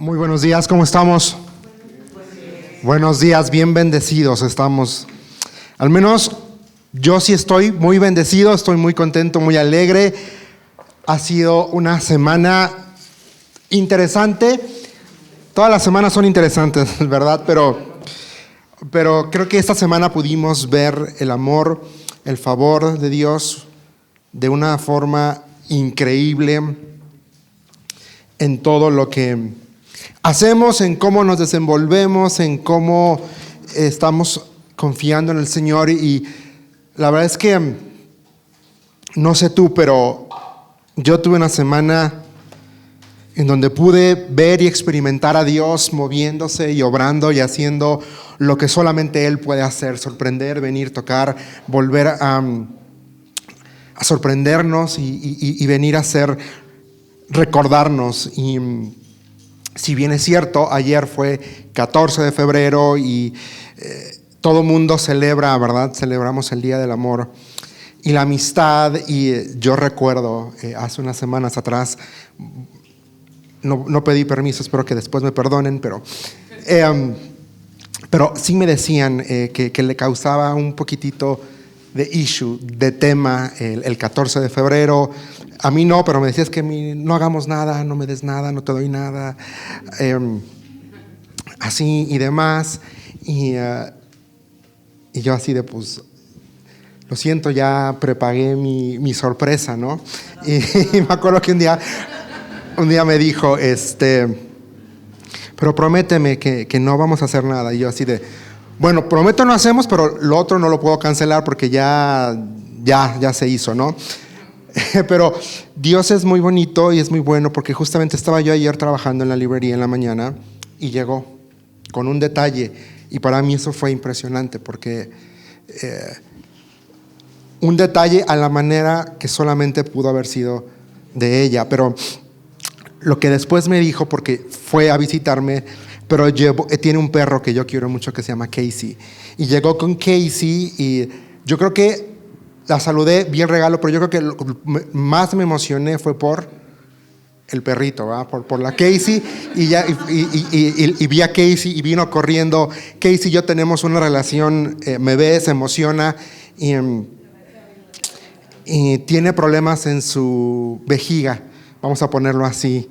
Muy buenos días, ¿cómo estamos? Buenos días, bien bendecidos estamos. Al menos yo sí estoy muy bendecido, estoy muy contento, muy alegre. Ha sido una semana interesante. Todas las semanas son interesantes, ¿verdad? Pero creo que esta semana pudimos ver el amor, el favor de Dios de una forma increíble en todo lo que hacemos, en cómo nos desenvolvemos, en cómo estamos confiando en el Señor. Y la verdad es que, no sé tú, pero yo tuve una semana en donde pude ver y experimentar a Dios moviéndose y obrando y haciendo lo que solamente Él puede hacer: sorprender, venir, tocar, volver a sorprendernos y venir a recordarnos. Y si bien es cierto, ayer fue 14 de febrero y todo mundo celebra, ¿verdad? Celebramos el Día del Amor y la Amistad. Y yo recuerdo hace unas semanas atrás, no pedí permiso, espero que después me perdonen, pero sí me decían que le causaba un poquitito de issue, de tema, el 14 de febrero. A mí no, pero me decías que no hagamos nada, no me des nada, no te doy nada, así y demás. Y yo así de, pues, lo siento, ya prepagué mi sorpresa, ¿no? Y me acuerdo que un día me dijo, pero prométeme que no vamos a hacer nada. Y yo así de, bueno, prometo no hacemos, pero lo otro no lo puedo cancelar porque ya se hizo, ¿no? Pero Dios es muy bonito y es muy bueno, porque justamente estaba yo ayer trabajando en la librería en la mañana y llegó con un detalle, y para mí eso fue impresionante, porque un detalle a la manera que solamente pudo haber sido de ella. Pero lo que después me dijo, porque fue a visitarme, pero tiene un perro que yo quiero mucho que se llama Casey, y llegó con Casey y yo creo que la saludé, vi el regalo, pero yo creo que lo que más me emocioné fue por el perrito, ¿verdad? Por la Casey, y vi a Casey y vino corriendo. Casey y yo tenemos una relación, me ve, se emociona y tiene problemas en su vejiga, vamos a ponerlo así.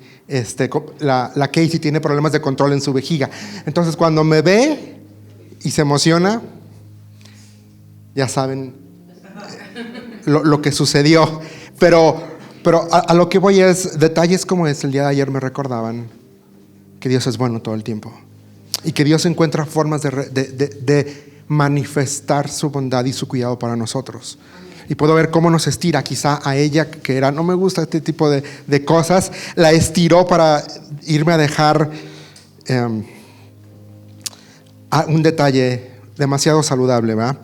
La Casey tiene problemas de control en su vejiga. Entonces cuando me ve y se emociona, ya saben lo que sucedió. Pero a lo que voy es, detalles como el día de ayer me recordaban que Dios es bueno todo el tiempo, y que Dios encuentra formas de manifestar su bondad y su cuidado para nosotros. Y puedo ver cómo nos estira. Quizá a ella, que era, no me gusta este tipo de cosas, la estiró para irme a dejar un detalle demasiado saludable, ¿verdad?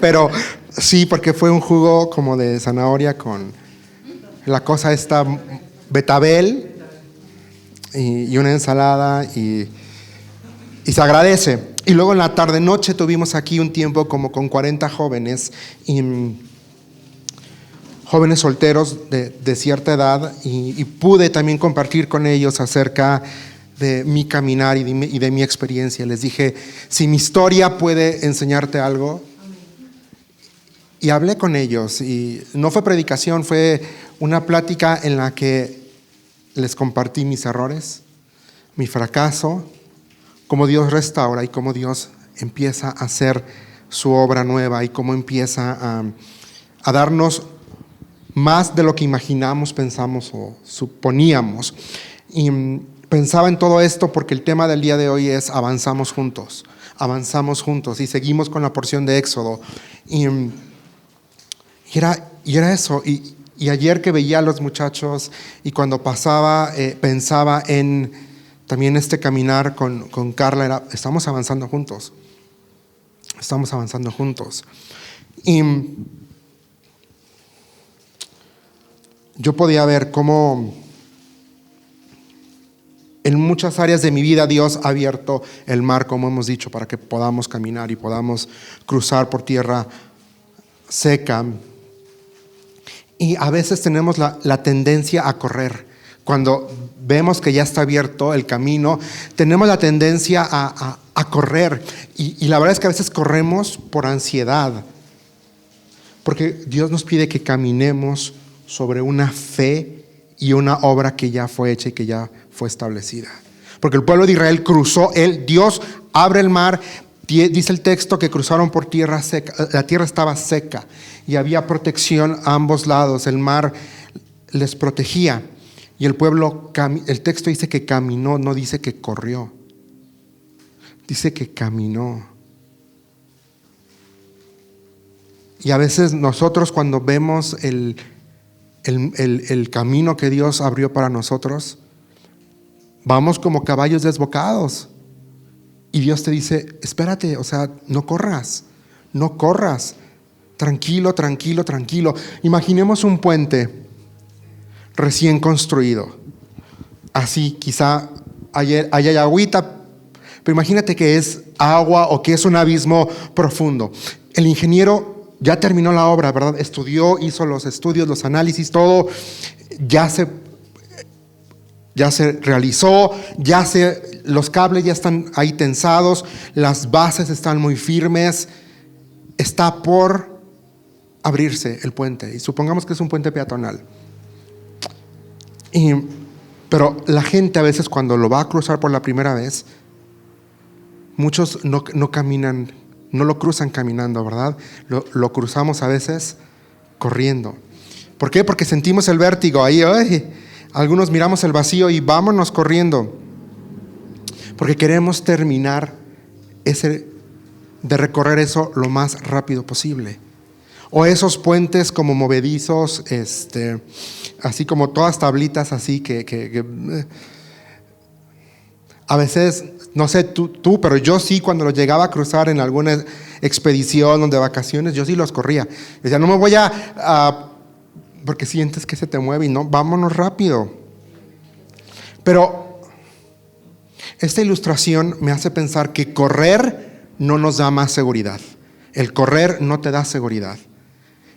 Pero sí, porque fue un jugo como de zanahoria con la cosa esta betabel y una ensalada, y se agradece. Y luego en la tarde noche tuvimos aquí un tiempo como con 40 jóvenes, jóvenes solteros de cierta edad, y pude también compartir con ellos acerca de mi caminar y de mi experiencia. Les dije, si mi historia puede enseñarte algo. Y hablé con ellos, y no fue predicación, fue una plática en la que les compartí mis errores, mi fracaso, cómo Dios restaura y cómo Dios empieza a hacer su obra nueva, y cómo empieza a darnos más de lo que imaginamos, pensamos o suponíamos. Y pensaba en todo esto porque el tema del día de hoy es avanzamos juntos, y seguimos con la porción de Éxodo. Y era eso. Y ayer que veía a los muchachos y cuando pasaba, pensaba en también caminar con Carla, estamos avanzando juntos. Y yo podía ver cómo en muchas áreas de mi vida Dios ha abierto el mar, como hemos dicho, para que podamos caminar y podamos cruzar por tierra seca. Y a veces tenemos la tendencia a correr. cuando vemos que ya está abierto el camino, tenemos la tendencia a correr. Y la verdad es que a veces corremos por ansiedad. Porque Dios nos pide que caminemos sobre una fe y una obra que ya fue hecha y que ya fue establecida. Porque el pueblo de Israel cruzó, Dios abre el mar, dice el texto que cruzaron por tierra seca, la tierra estaba seca y había protección a ambos lados, el mar les protegía. Y el pueblo, el texto dice que caminó, no dice que corrió, dice que caminó. Y a veces nosotros cuando vemos el camino que Dios abrió para nosotros, vamos como caballos desbocados. Y Dios te dice, espérate, o sea, no corras, tranquilo, tranquilo, tranquilo. Imaginemos un puente recién construido. Así, quizá hay agüita, pero imagínate que es agua o que es un abismo profundo. El ingeniero ya terminó la obra, ¿verdad? Estudió, hizo los estudios, los análisis, todo. Ya se realizó, los cables ya están ahí tensados, las bases están muy firmes. Está por abrirse el puente. Y supongamos que es un puente peatonal. Pero la gente a veces cuando lo va a cruzar por la primera vez, muchos no caminan, no lo cruzan caminando, ¿verdad? Lo cruzamos a veces corriendo. ¿Por qué? Porque sentimos el vértigo. Ahí, algunos miramos el vacío y vámonos corriendo. Porque queremos terminar de recorrer eso lo más rápido posible. O esos puentes como movedizos, así como todas tablitas así que a veces, no sé tú, pero yo sí, cuando los llegaba a cruzar en alguna expedición o de vacaciones, yo sí los corría. Decía, no me voy porque sientes que se te mueve y no, vámonos rápido. Pero esta ilustración me hace pensar que correr no nos da más seguridad. El correr no te da seguridad.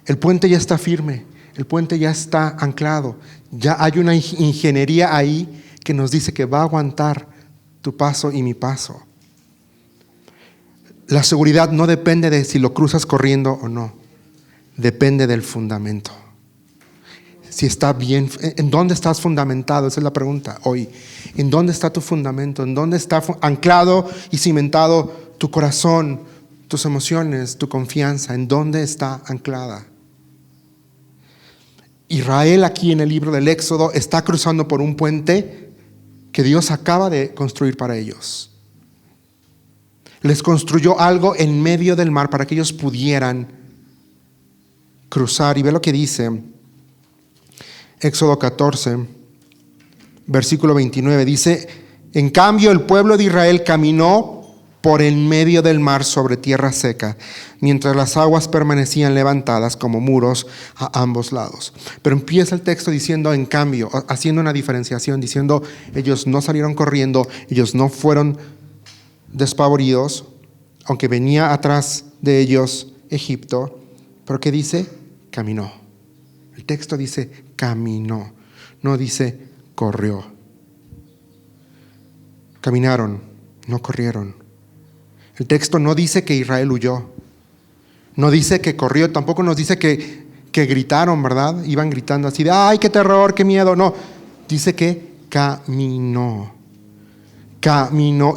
El puente ya está firme, el puente ya está anclado, ya hay una ingeniería ahí que nos dice que va a aguantar tu paso y mi paso. La seguridad no depende de si lo cruzas corriendo o no, depende del fundamento. Si está bien, ¿en dónde estás fundamentado? Esa es la pregunta hoy. ¿En dónde está tu fundamento? ¿En dónde está anclado y cimentado tu corazón, tus emociones, tu confianza? ¿En dónde está anclada? Israel aquí en el libro del Éxodo está cruzando por un puente que Dios acaba de construir para ellos. Les construyó algo en medio del mar para que ellos pudieran cruzar. Y ve lo que dice Éxodo 14, versículo 29. Dice, en cambio el pueblo de Israel caminó por en medio del mar sobre tierra seca, mientras las aguas permanecían levantadas como muros a ambos lados. Pero empieza el texto diciendo en cambio, haciendo una diferenciación, diciendo ellos no salieron corriendo, ellos no fueron despavoridos, aunque venía atrás de ellos Egipto. ¿Pero qué dice? Caminó. El texto dice caminó, no dice corrió. Caminaron, no corrieron. El texto no dice que Israel huyó, no dice que corrió, tampoco nos dice que gritaron, ¿verdad? Iban gritando así de ¡ay, qué terror, qué miedo! No, dice que caminó.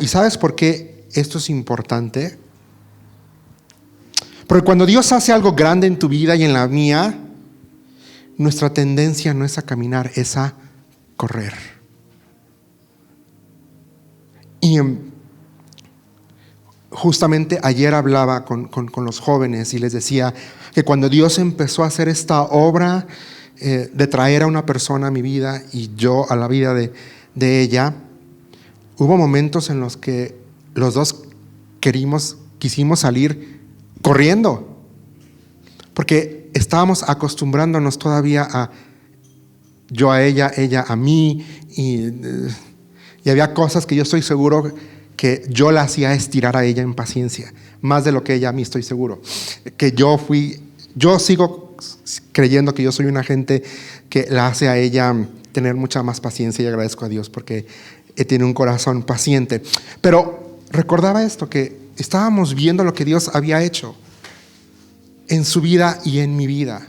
¿Y sabes por qué esto es importante? Porque cuando Dios hace algo grande en tu vida y en la mía, nuestra tendencia no es a caminar, es a correr. Y justamente ayer hablaba con los jóvenes y les decía que cuando Dios empezó a hacer esta obra de traer a una persona a mi vida y yo a la vida de ella, hubo momentos en los que los dos quisimos salir corriendo, porque estábamos acostumbrándonos todavía yo a ella, ella a mí, y había cosas que yo estoy seguro que yo la hacía estirar a ella en paciencia, más de lo que ella a mí, estoy seguro. Que yo sigo creyendo que yo soy un agente que la hace a ella tener mucha más paciencia y agradezco a Dios porque he tenido un corazón paciente. Pero recordaba esto, que estábamos viendo lo que Dios había hecho en su vida y en mi vida.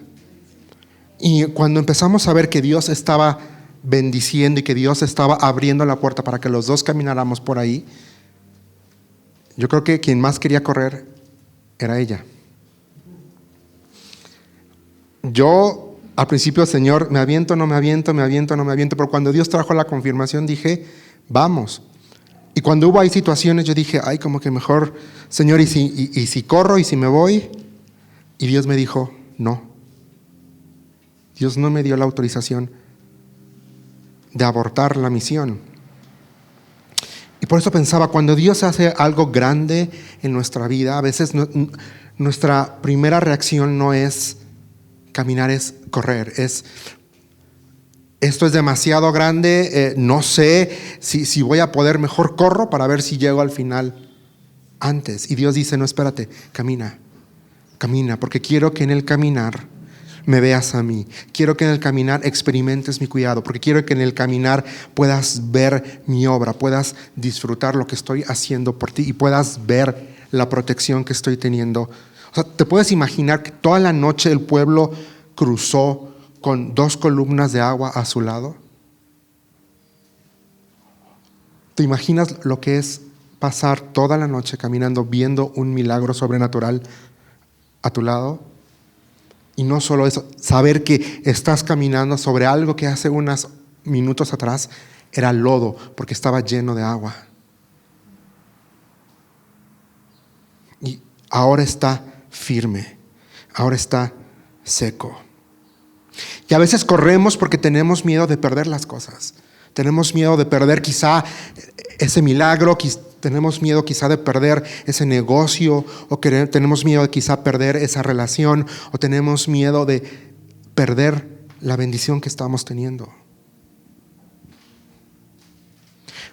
Y cuando empezamos a ver que Dios estaba bendiciendo y que Dios estaba abriendo la puerta para que los dos camináramos por ahí, yo creo que quien más quería correr era ella. Yo al principio, Señor, me aviento, no me aviento, pero cuando Dios trajo la confirmación dije, vamos. Y cuando hubo ahí situaciones, yo dije, ay, como que mejor, Señor, y si corro y si me voy. Y Dios me dijo, no. Dios no me dio la autorización de abortar la misión. Y por eso pensaba, cuando Dios hace algo grande en nuestra vida, a veces nuestra primera reacción no es caminar, es correr. Esto es demasiado grande, no sé si voy a poder, mejor corro para ver si llego al final antes. Y Dios dice, no, espérate, camina, porque quiero que en el caminar me veas a mí. Quiero que en el caminar experimentes mi cuidado, porque quiero que en el caminar puedas ver mi obra, puedas disfrutar lo que estoy haciendo por ti y puedas ver la protección que estoy teniendo. O sea, ¿te puedes imaginar que toda la noche el pueblo cruzó con 2 columnas de agua a su lado? ¿Te imaginas lo que es pasar toda la noche caminando viendo un milagro sobrenatural a tu lado? Y no solo eso, saber que estás caminando sobre algo que hace unos minutos atrás era lodo porque estaba lleno de agua. Y ahora está firme, ahora está seco. Y a veces corremos porque tenemos miedo de perder las cosas. Tenemos miedo de perder quizá ese milagro, tenemos miedo quizá de perder ese negocio, o tenemos miedo de quizá perder esa relación, o tenemos miedo de perder la bendición que estamos teniendo.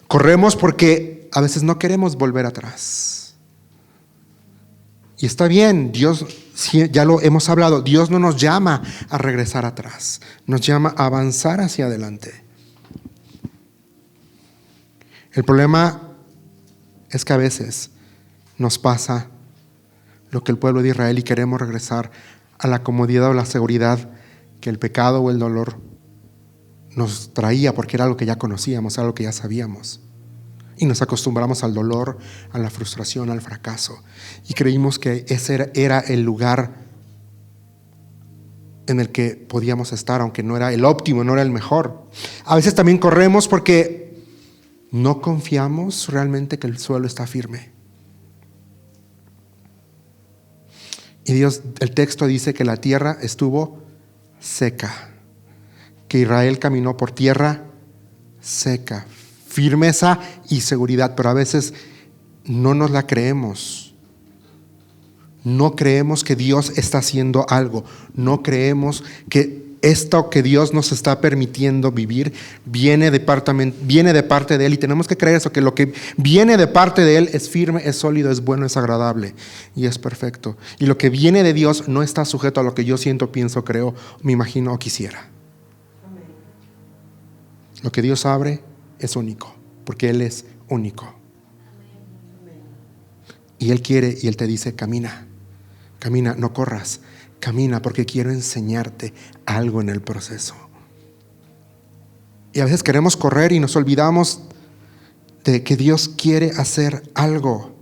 Corremos porque a veces no queremos volver atrás. Y está bien, Dios, ya lo hemos hablado, Dios no nos llama a regresar atrás, nos llama a avanzar hacia adelante. El problema es que a veces nos pasa lo que el pueblo de Israel y queremos regresar a la comodidad o la seguridad que el pecado o el dolor nos traía, porque era algo que ya conocíamos, algo que ya sabíamos. Y nos acostumbramos al dolor, a la frustración, al fracaso. Y creímos que ese era el lugar en el que podíamos estar, aunque no era el óptimo, no era el mejor. A veces también corremos porque no confiamos realmente que el suelo está firme. Y Dios, el texto dice que la tierra estuvo seca, que Israel caminó por tierra seca. Firmeza y seguridad, pero a veces no nos la creemos. No creemos que Dios está haciendo algo. No creemos que esto que Dios nos está permitiendo vivir viene de parte de Él, y tenemos que creer eso, que lo que viene de parte de Él es firme, es sólido, es bueno, es agradable y es perfecto. Y lo que viene de Dios no está sujeto a lo que yo siento, pienso, creo, me imagino o quisiera. Lo que Dios abre es único, porque Él es único. Y Él quiere, y Él te dice, camina, no corras, camina, porque quiero enseñarte algo en el proceso. Y a veces queremos correr y nos olvidamos de que Dios quiere hacer algo.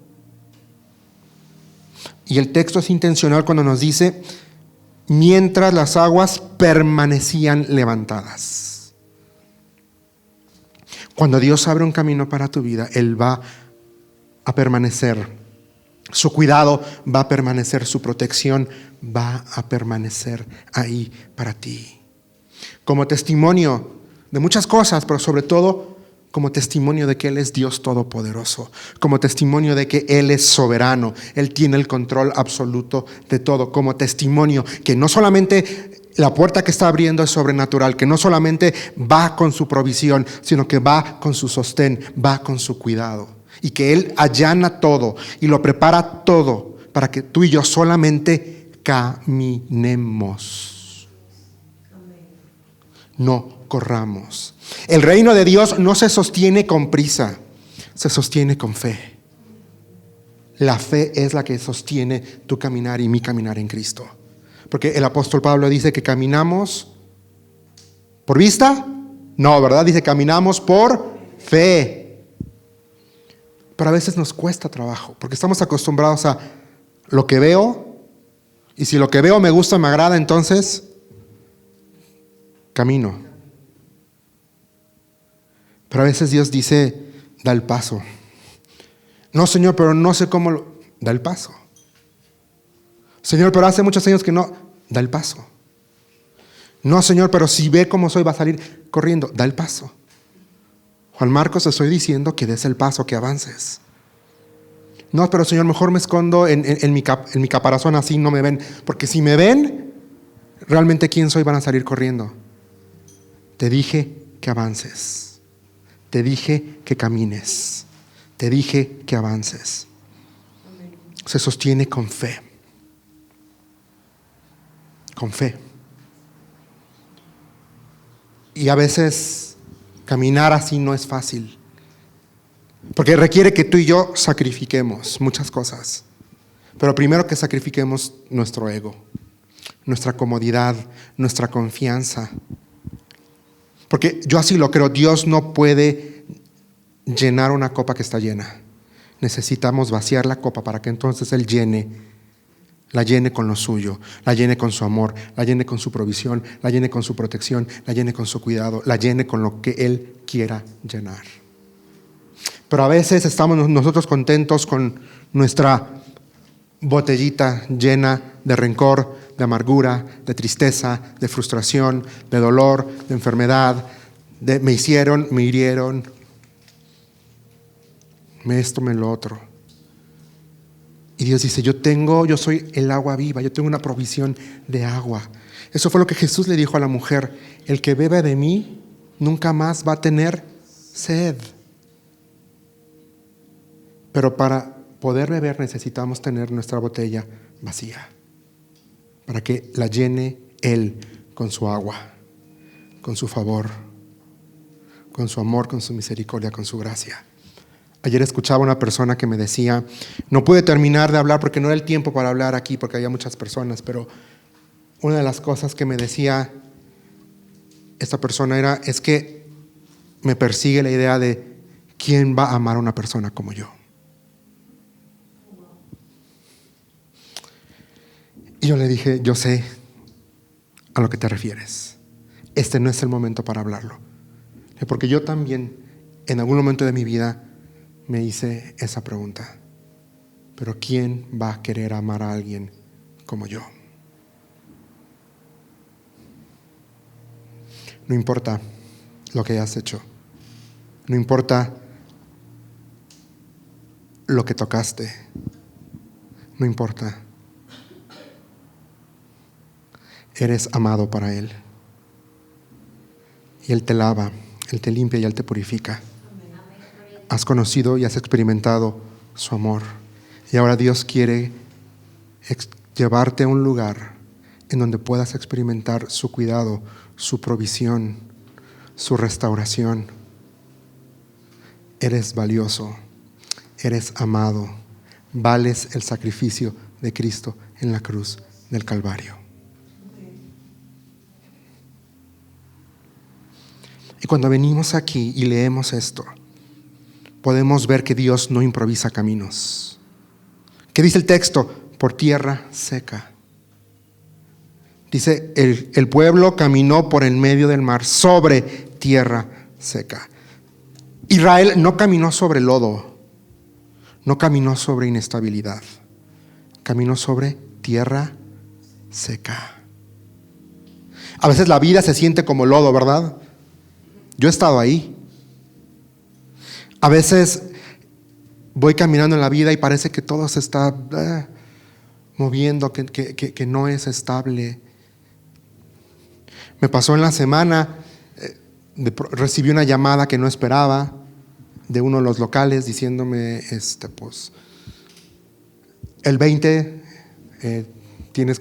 Y el texto es intencional cuando nos dice, mientras las aguas permanecían levantadas. Cuando Dios abre un camino para tu vida, Él va a permanecer. Su cuidado va a permanecer, su protección va a permanecer ahí para ti. Como testimonio de muchas cosas, pero sobre todo como testimonio de que Él es Dios Todopoderoso, como testimonio de que Él es soberano, Él tiene el control absoluto de todo, como testimonio que no solamente la puerta que está abriendo es sobrenatural, que no solamente va con su provisión, sino que va con su sostén, va con su cuidado, y que Él allana todo y lo prepara todo para que tú y yo solamente caminemos. No corramos. El reino de Dios no se sostiene con prisa, se sostiene con fe. La fe es la que sostiene tu caminar y mi caminar en Cristo. Porque el apóstol Pablo dice que caminamos por vista. No, ¿verdad? Dice caminamos por fe. Pero a veces nos cuesta trabajo, porque estamos acostumbrados a lo que veo. Y si lo que veo me gusta, me agrada, entonces camino. Pero a veces Dios dice, da el paso. No, Señor, pero no sé cómo da el paso. Señor, pero hace muchos años que no. Da el paso. No, Señor, pero si ve cómo soy, va a salir corriendo. Da el paso. Juan Marcos, te estoy diciendo que des el paso, que avances. No, pero Señor, mejor me escondo en mi caparazón, así no me ven. Porque si me ven, realmente quién soy, van a salir corriendo. Te dije que avances. Te dije que camines. Te dije que avances. Se sostiene con fe. Con fe. Y a veces caminar así no es fácil. Porque requiere que tú y yo sacrifiquemos muchas cosas. Pero primero que sacrifiquemos nuestro ego, nuestra comodidad, nuestra confianza. Porque yo así lo creo, Dios no puede llenar una copa que está llena. Necesitamos vaciar la copa para que entonces Él la llene con lo suyo, la llene con su amor, la llene con su provisión, la llene con su protección, la llene con su cuidado, la llene con lo que Él quiera llenar. Pero a veces estamos nosotros contentos con nuestra botellita llena de rencor, de amargura, de tristeza, de frustración, de dolor, de enfermedad, de me hicieron, me hirieron, me esto, me lo otro. Y Dios dice, yo soy el agua viva, yo tengo una provisión de agua. Eso fue lo que Jesús le dijo a la mujer, el que bebe de mí nunca más va a tener sed. Pero para poder beber necesitamos tener nuestra botella vacía, para que la llene Él con su agua, con su favor, con su amor, con su misericordia, con su gracia. Ayer escuchaba a una persona que me decía, no pude terminar de hablar porque no era el tiempo para hablar aquí, porque había muchas personas, pero una de las cosas que me decía esta persona es que me persigue la idea de quién va a amar a una persona como yo. Y yo le dije, yo sé a lo que te refieres. Este no es el momento para hablarlo. Porque yo también, en algún momento de mi vida, me hice esa pregunta. Pero ¿quién va a querer amar a alguien como yo? No importa lo que hayas hecho. No importa lo que tocaste. No importa. Eres amado para Él. Y Él te lava, Él te limpia y Él te purifica. Has conocido y has experimentado su amor. Y ahora Dios quiere llevarte a un lugar en donde puedas experimentar su cuidado, su provisión, su restauración. Eres valioso, eres amado, vales el sacrificio de Cristo en la cruz del Calvario. Y cuando venimos aquí y leemos esto, podemos ver que Dios no improvisa caminos. ¿Qué dice el texto? Por tierra seca. Dice, el pueblo caminó por el medio del mar, sobre tierra seca. Israel no caminó sobre lodo, no caminó sobre inestabilidad, caminó sobre tierra seca. A veces la vida se siente como lodo, ¿verdad? Yo he estado ahí. A veces voy caminando en la vida y parece que todo se está moviendo, que no es estable. Me pasó en la semana, recibí una llamada que no esperaba de uno de los locales diciéndome, pues, el 20 tienes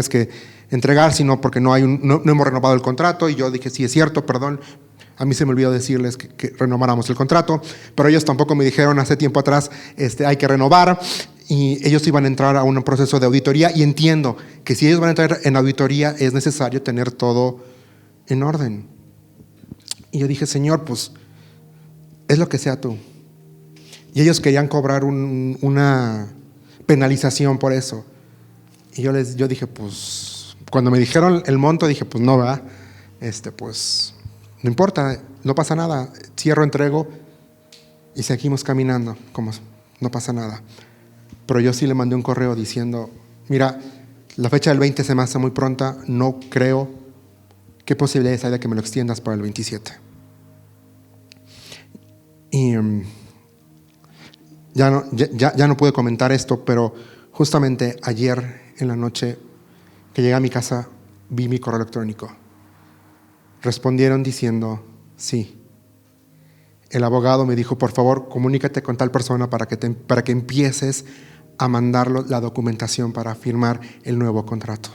que entregar, sino porque no hemos renovado el contrato. Y yo dije, sí, es cierto, perdón. A mí se me olvidó decirles que renováramos el contrato, pero ellos tampoco me dijeron hace tiempo atrás, hay que renovar. Y ellos iban a entrar a un proceso de auditoría, y entiendo que si ellos van a entrar en auditoría es necesario tener todo en orden. Y yo dije, Señor, pues es lo que sea tú. Y ellos querían cobrar una penalización por eso. Y yo dije, pues, cuando me dijeron el monto, dije, pues no, ¿verdad? Pues, no importa, no pasa nada. Cierro, entrego y seguimos caminando, como no pasa nada. Pero yo sí le mandé un correo diciendo, mira, la fecha del 20 se me hace muy pronta, no creo. ¿Qué posibilidades hay de que me lo extiendas para el 27? Y ya no pude comentar esto, pero justamente ayer en la noche que llegué a mi casa vi mi correo electrónico. Respondieron diciendo, sí. El abogado me dijo, por favor, comunícate con tal persona para que empieces a mandarlo la documentación para firmar el nuevo contrato.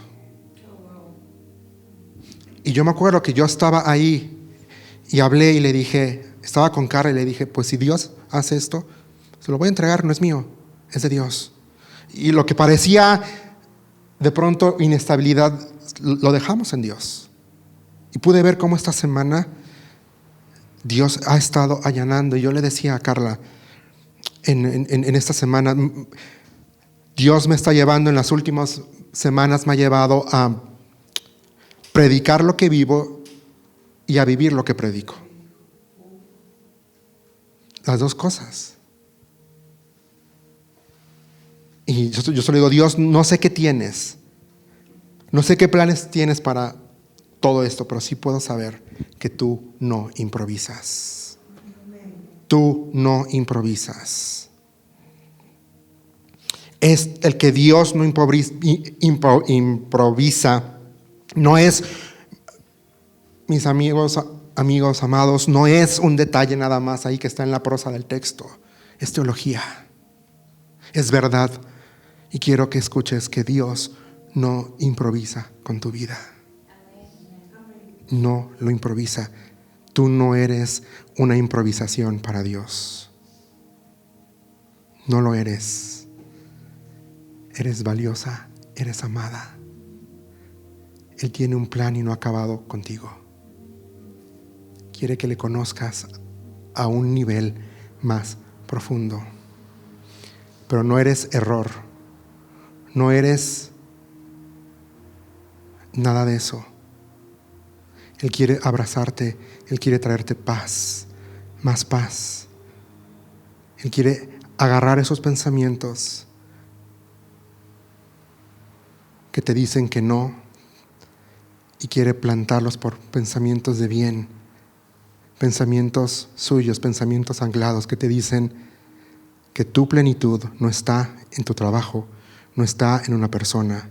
Y yo me acuerdo que yo estaba ahí y hablé y le dije, estaba con Carla y le dije, pues si Dios hace esto, se lo voy a entregar, no es mío, es de Dios. Y lo que parecía de pronto inestabilidad, lo dejamos en Dios. Y pude ver cómo esta semana Dios ha estado allanando. Y yo le decía a Carla, en esta semana, Dios me está llevando, en las últimas semanas me ha llevado a predicar lo que vivo y a vivir lo que predico. Las dos cosas. Y yo solo digo, Dios, no sé qué tienes, no sé qué planes tienes para todo esto, pero sí puedo saber que tú no improvisas. Tú no improvisas. Es el que Dios no improvisa. No es, mis amigos amados, no es un detalle nada más ahí que está en la prosa del texto. Es teología. Es verdad. Y quiero que escuches que Dios no improvisa con tu vida. No lo improvisa. Tú no eres una improvisación para Dios. No lo eres. Eres valiosa, eres amada. Él tiene un plan y no ha acabado contigo. Quiere que le conozcas a un nivel más profundo. Pero no eres error. No eres nada de eso. Él quiere abrazarte, Él quiere traerte paz, más paz. Él quiere agarrar esos pensamientos que te dicen que no y quiere plantarlos por pensamientos de bien, pensamientos suyos, pensamientos anclados que te dicen que tu plenitud no está en tu trabajo, no está en una persona.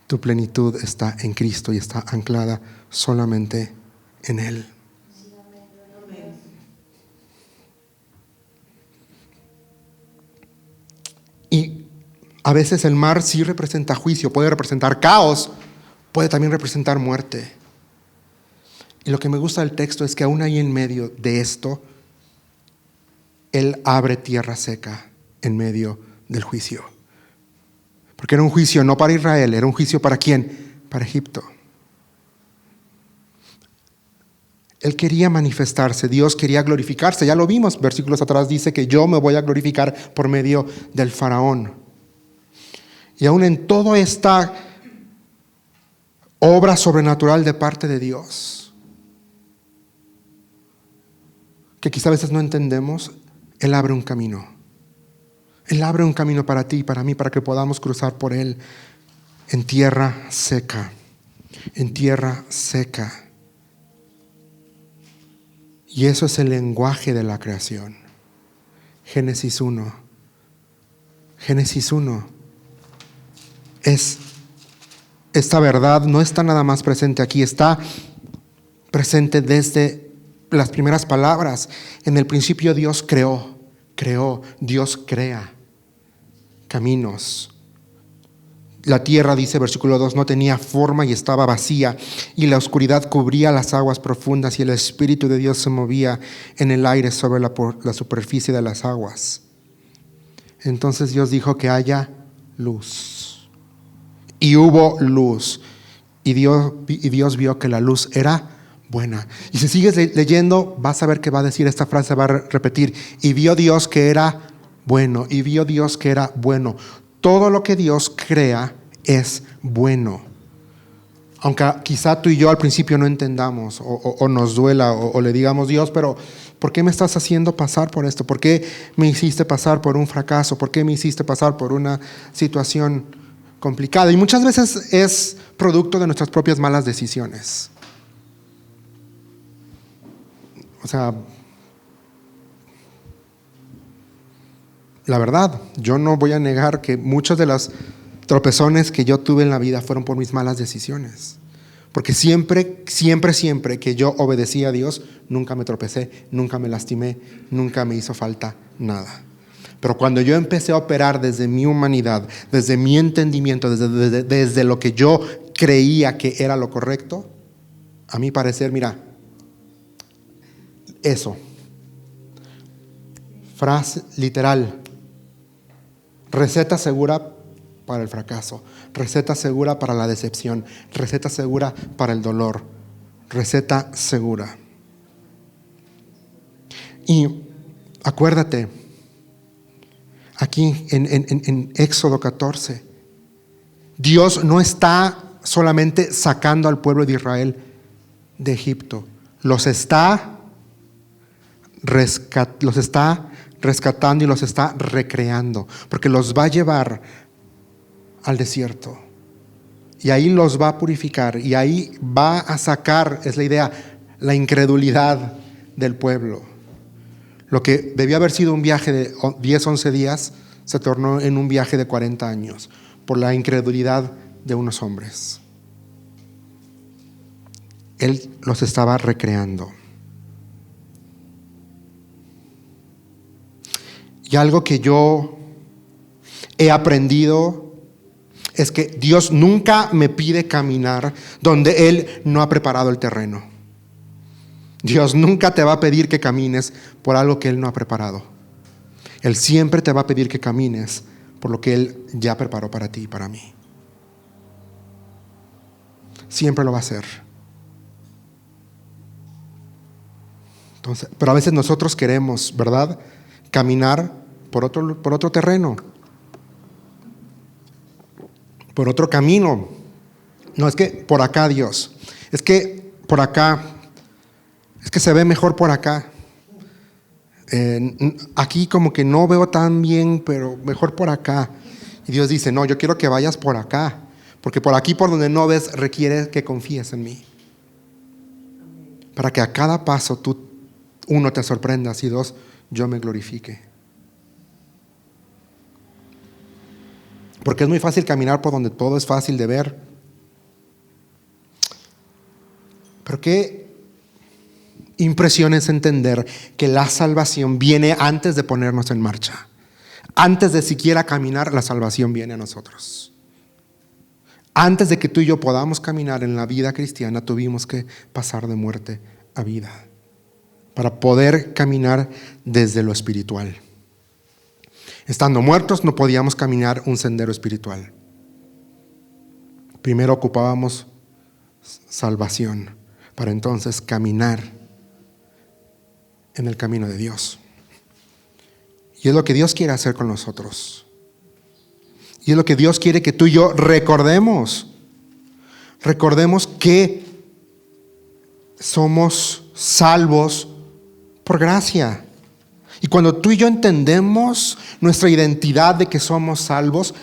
Tu plenitud está en Cristo y está anclada solamente en Él. Y a veces el mar sí representa juicio, puede representar caos, puede también representar muerte. Y lo que me gusta del texto es que aún ahí en medio de esto, Él abre tierra seca en medio del juicio. Porque era un juicio no para Israel, era un juicio ¿para quién? Para Egipto. Él quería manifestarse, Dios quería glorificarse. Ya lo vimos, versículos atrás dice que yo me voy a glorificar por medio del faraón. Y aún en toda esta obra sobrenatural de parte de Dios, que quizá a veces no entendemos, Él abre un camino. Él abre un camino para ti y para mí, para que podamos cruzar por Él en tierra seca. En tierra seca. Y eso es el lenguaje de la creación. Génesis 1. Génesis 1. Esta verdad no está nada más presente aquí, está presente desde las primeras palabras. En el principio Dios creó, Dios crea caminos. La tierra, dice versículo 2, no tenía forma y estaba vacía, y la oscuridad cubría las aguas profundas, y el Espíritu de Dios se movía en el aire sobre la superficie de las aguas. Entonces Dios dijo que haya luz. Y hubo luz. Y Dios vio que la luz era buena. Y si sigues leyendo, vas a ver que va a decir esta frase, va a repetir: y vio Dios que era bueno, y vio Dios que era bueno. Todo lo que Dios crea es bueno. Aunque quizá tú y yo al principio no entendamos o nos duela o le digamos: Dios, pero ¿por qué me estás haciendo pasar por esto? ¿Por qué me hiciste pasar por un fracaso? ¿Por qué me hiciste pasar por una situación complicada? Y muchas veces es producto de nuestras propias malas decisiones. O sea, la verdad, yo no voy a negar que muchos de los tropezones que yo tuve en la vida fueron por mis malas decisiones. Porque siempre que yo obedecí a Dios, nunca me tropecé, nunca me lastimé, nunca me hizo falta nada. Pero cuando yo empecé a operar desde mi humanidad, desde mi entendimiento, desde lo que yo creía que era lo correcto, a mi parecer, mira, eso, frase literal, receta segura para el fracaso, receta segura para la decepción, receta segura para el dolor, receta segura. Y acuérdate, aquí en Éxodo 14, Dios no está solamente sacando al pueblo de Israel de Egipto, los está rescatando y los está recreando, porque los va a llevar al desierto y ahí los va a purificar y ahí va a sacar, es la idea, la incredulidad del pueblo. Lo que debía haber sido un viaje de 10, 11 días se tornó en un viaje de 40 años por la incredulidad de unos hombres. Él los estaba recreando. Y algo que yo he aprendido es que Dios nunca me pide caminar donde Él no ha preparado el terreno. Dios nunca te va a pedir que camines por algo que Él no ha preparado. Él siempre te va a pedir que camines por lo que Él ya preparó para ti y para mí. Siempre lo va a hacer. Entonces, pero a veces nosotros queremos, ¿verdad?, caminar por otro terreno, por otro camino. No, es que por acá, Dios, es que por acá, es que se ve mejor por acá. Aquí como que no veo tan bien, pero mejor por acá. Y Dios dice: no, yo quiero que vayas por acá, porque por aquí, por donde no ves, requiere que confíes en mí, para que a cada paso tú, uno, te sorprendas, y dos, yo me glorifique. Porque es muy fácil caminar por donde todo es fácil de ver. Pero qué impresión es entender que la salvación viene antes de ponernos en marcha. Antes de siquiera caminar, la salvación viene a nosotros. Antes de que tú y yo podamos caminar en la vida cristiana, tuvimos que pasar de muerte a vida para poder caminar desde lo espiritual. Estando muertos no podíamos caminar un sendero espiritual. Primero ocupábamos salvación para entonces caminar en el camino de Dios. Y es lo que Dios quiere hacer con nosotros. Y es lo que Dios quiere que tú y yo recordemos. Recordemos que somos salvos por gracia. Y cuando tú y yo entendemos nuestra identidad de que somos salvos,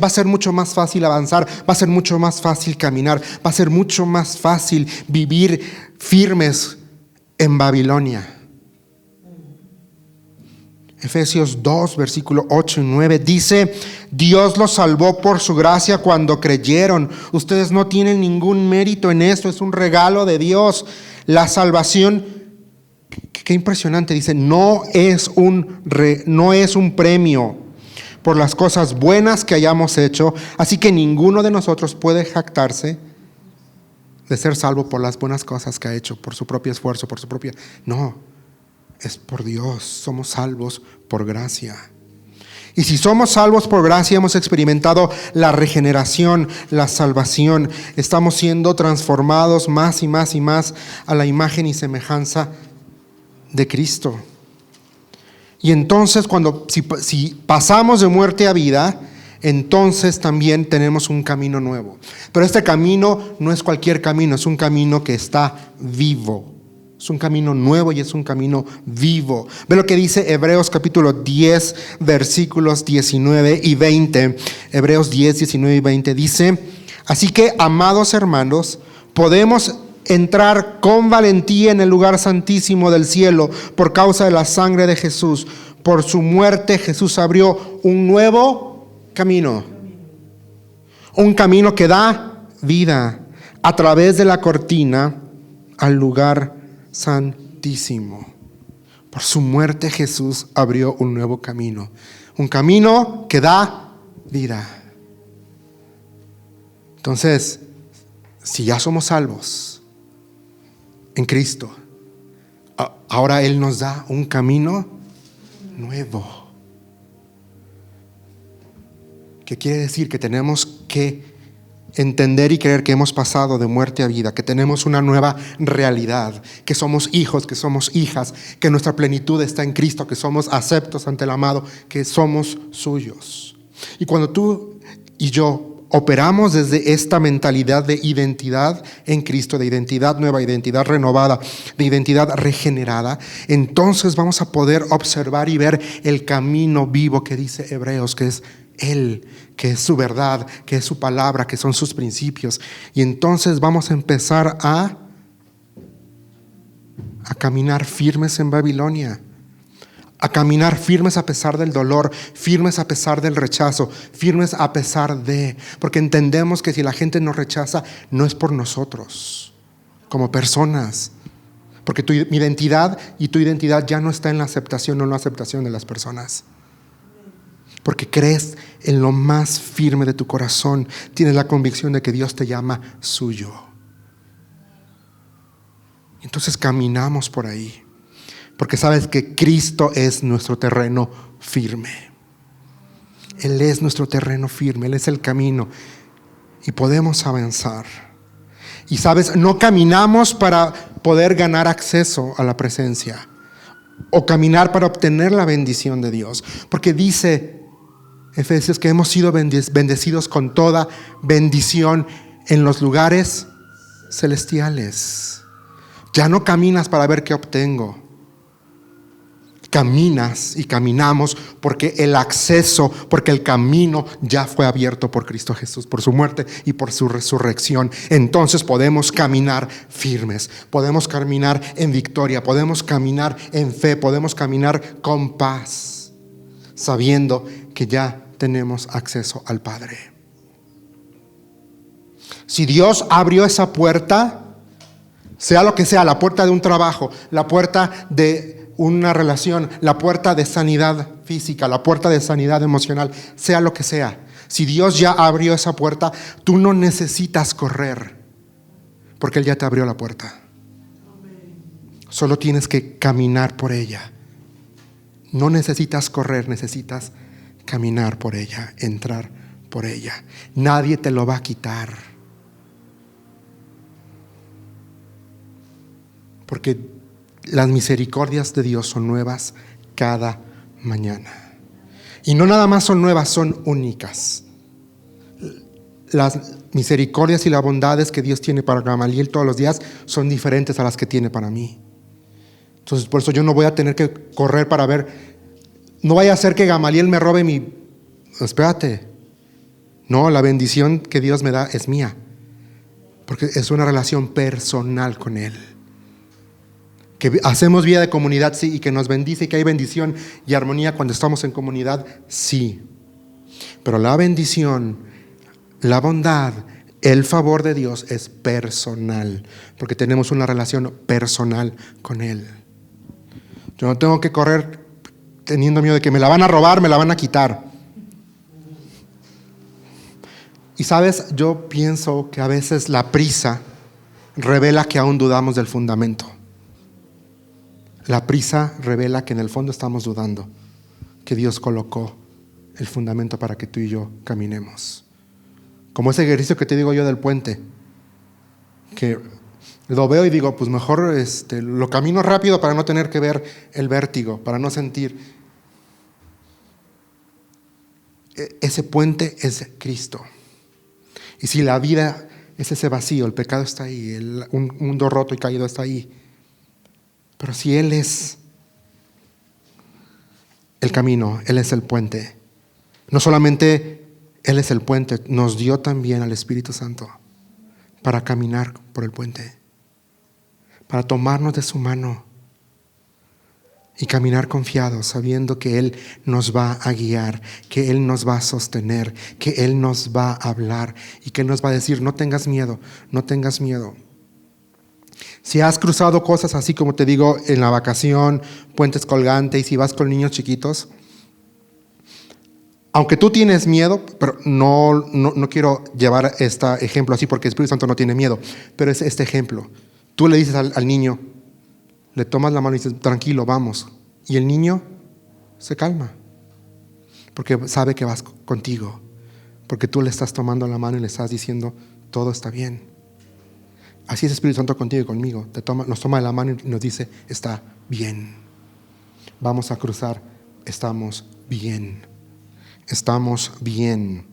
va a ser mucho más fácil avanzar, va a ser mucho más fácil caminar, va a ser mucho más fácil vivir firmes en Babilonia. Efesios 2, versículo 8 y 9 dice: Dios los salvó por su gracia cuando creyeron. Ustedes no tienen ningún mérito en esto, es un regalo de Dios. La salvación, qué impresionante, dice, no es un premio, por las cosas buenas que hayamos hecho, así que ninguno de nosotros puede jactarse de ser salvo por las buenas cosas que ha hecho, por su propio esfuerzo, por su propia... No, es por Dios, somos salvos por gracia. Y si somos salvos por gracia, hemos experimentado la regeneración, la salvación. Estamos siendo transformados más y más y más a la imagen y semejanza de Cristo. Y entonces, si pasamos de muerte a vida, entonces también tenemos un camino nuevo. Pero este camino no es cualquier camino, es un camino que está vivo. Es un camino nuevo y es un camino vivo. Ve lo que dice Hebreos capítulo 10, versículos 19 y 20. Hebreos 10, 19 y 20 dice: así que, amados hermanos, podemos entrar con valentía en el lugar santísimo del cielo por causa de la sangre de Jesús. Por su muerte Jesús abrió un nuevo camino. Un camino que da vida a través de la cortina al lugar santísimo. Por su muerte Jesús abrió un nuevo camino. Un camino que da vida. Entonces, si ya somos salvos en Cristo, ahora Él nos da un camino nuevo. ¿Qué quiere decir? Que tenemos que entender y creer que hemos pasado de muerte a vida, que tenemos una nueva realidad, que somos hijos, que somos hijas, que nuestra plenitud está en Cristo, que somos aceptos ante el amado, que somos suyos. Y cuando tú y yo operamos desde esta mentalidad de identidad en Cristo, de identidad nueva, identidad renovada, de identidad regenerada, entonces vamos a poder observar y ver el camino vivo que dice Hebreos, que es Él, que es su verdad, que es su palabra, que son sus principios. Y entonces vamos a empezar a caminar firmes en Babilonia, a caminar firmes a pesar del dolor, firmes a pesar del rechazo, firmes a pesar de... Porque entendemos que si la gente nos rechaza, no es por nosotros, como personas. Porque mi identidad y tu identidad ya no está en la aceptación o no la aceptación de las personas. Porque crees en lo más firme de tu corazón, tienes la convicción de que Dios te llama suyo. Entonces caminamos por ahí, porque sabes que Cristo es nuestro terreno firme. Él es nuestro terreno firme, Él es el camino y podemos avanzar. Y sabes, no caminamos para poder ganar acceso a la presencia o caminar para obtener la bendición de Dios, porque dice Efesios que hemos sido bendecidos con toda bendición en los lugares celestiales. Ya no caminas para ver qué obtengo. Caminas y caminamos porque el acceso, porque el camino ya fue abierto por Cristo Jesús, por su muerte y por su resurrección. Entonces podemos caminar firmes, podemos caminar en victoria, podemos caminar en fe, podemos caminar con paz, sabiendo que ya tenemos acceso al Padre. Si Dios abrió esa puerta, sea lo que sea, la puerta de un trabajo, la puerta de una relación, la puerta de sanidad física, la puerta de sanidad emocional, sea lo que sea, si Dios ya abrió esa puerta, tú no necesitas correr, porque Él ya te abrió la puerta. Solo tienes que caminar por ella. No necesitas correr, necesitas caminar por ella, entrar por ella. Nadie te lo va a quitar. Porque las misericordias de Dios son nuevas cada mañana. Y no nada más son nuevas, son únicas. Las misericordias y las bondades que Dios tiene para Gamaliel todos los días son diferentes a las que tiene para mí. Entonces por eso yo no voy a tener que correr para ver. No vaya a ser que Gamaliel me robe mi... Espérate. No, la bendición que Dios me da es mía. Porque es una relación personal con Él. Que hacemos vida de comunidad, sí, y que nos bendice y que hay bendición y armonía cuando estamos en comunidad, sí. Pero la bendición, la bondad, el favor de Dios es personal. Porque tenemos una relación personal con Él. Yo no tengo que correr teniendo miedo de que me la van a robar, me la van a quitar. Y sabes, yo pienso que a veces la prisa revela que aún dudamos del fundamento. La prisa revela que en el fondo estamos dudando que Dios colocó el fundamento para que tú y yo caminemos. Como ese ejercicio que te digo yo del puente, que lo veo y digo, pues mejor lo camino rápido para no tener que ver el vértigo, para no sentir. Ese puente es Cristo. Y si la vida es ese vacío, el pecado está ahí, un mundo roto y caído está ahí. Pero si Él es el camino, Él es el puente. No solamente Él es el puente, nos dio también al Espíritu Santo para caminar por el puente, para tomarnos de su mano y caminar confiados, sabiendo que Él nos va a guiar, que Él nos va a sostener, que Él nos va a hablar y que Él nos va a decir, no tengas miedo, no tengas miedo. Si has cruzado cosas así como te digo en la vacación, puentes colgantes, y si vas con niños chiquitos, aunque tú tienes miedo, pero no quiero llevar este ejemplo así porque el Espíritu Santo no tiene miedo, pero es este ejemplo. Tú le dices al niño, le tomas la mano y dices, tranquilo, vamos. Y el niño se calma, porque sabe que vas contigo, porque tú le estás tomando la mano y le estás diciendo, todo está bien. Así es el Espíritu Santo contigo y conmigo. Nos toma de la mano y nos dice, está bien. Vamos a cruzar, estamos bien. Estamos bien.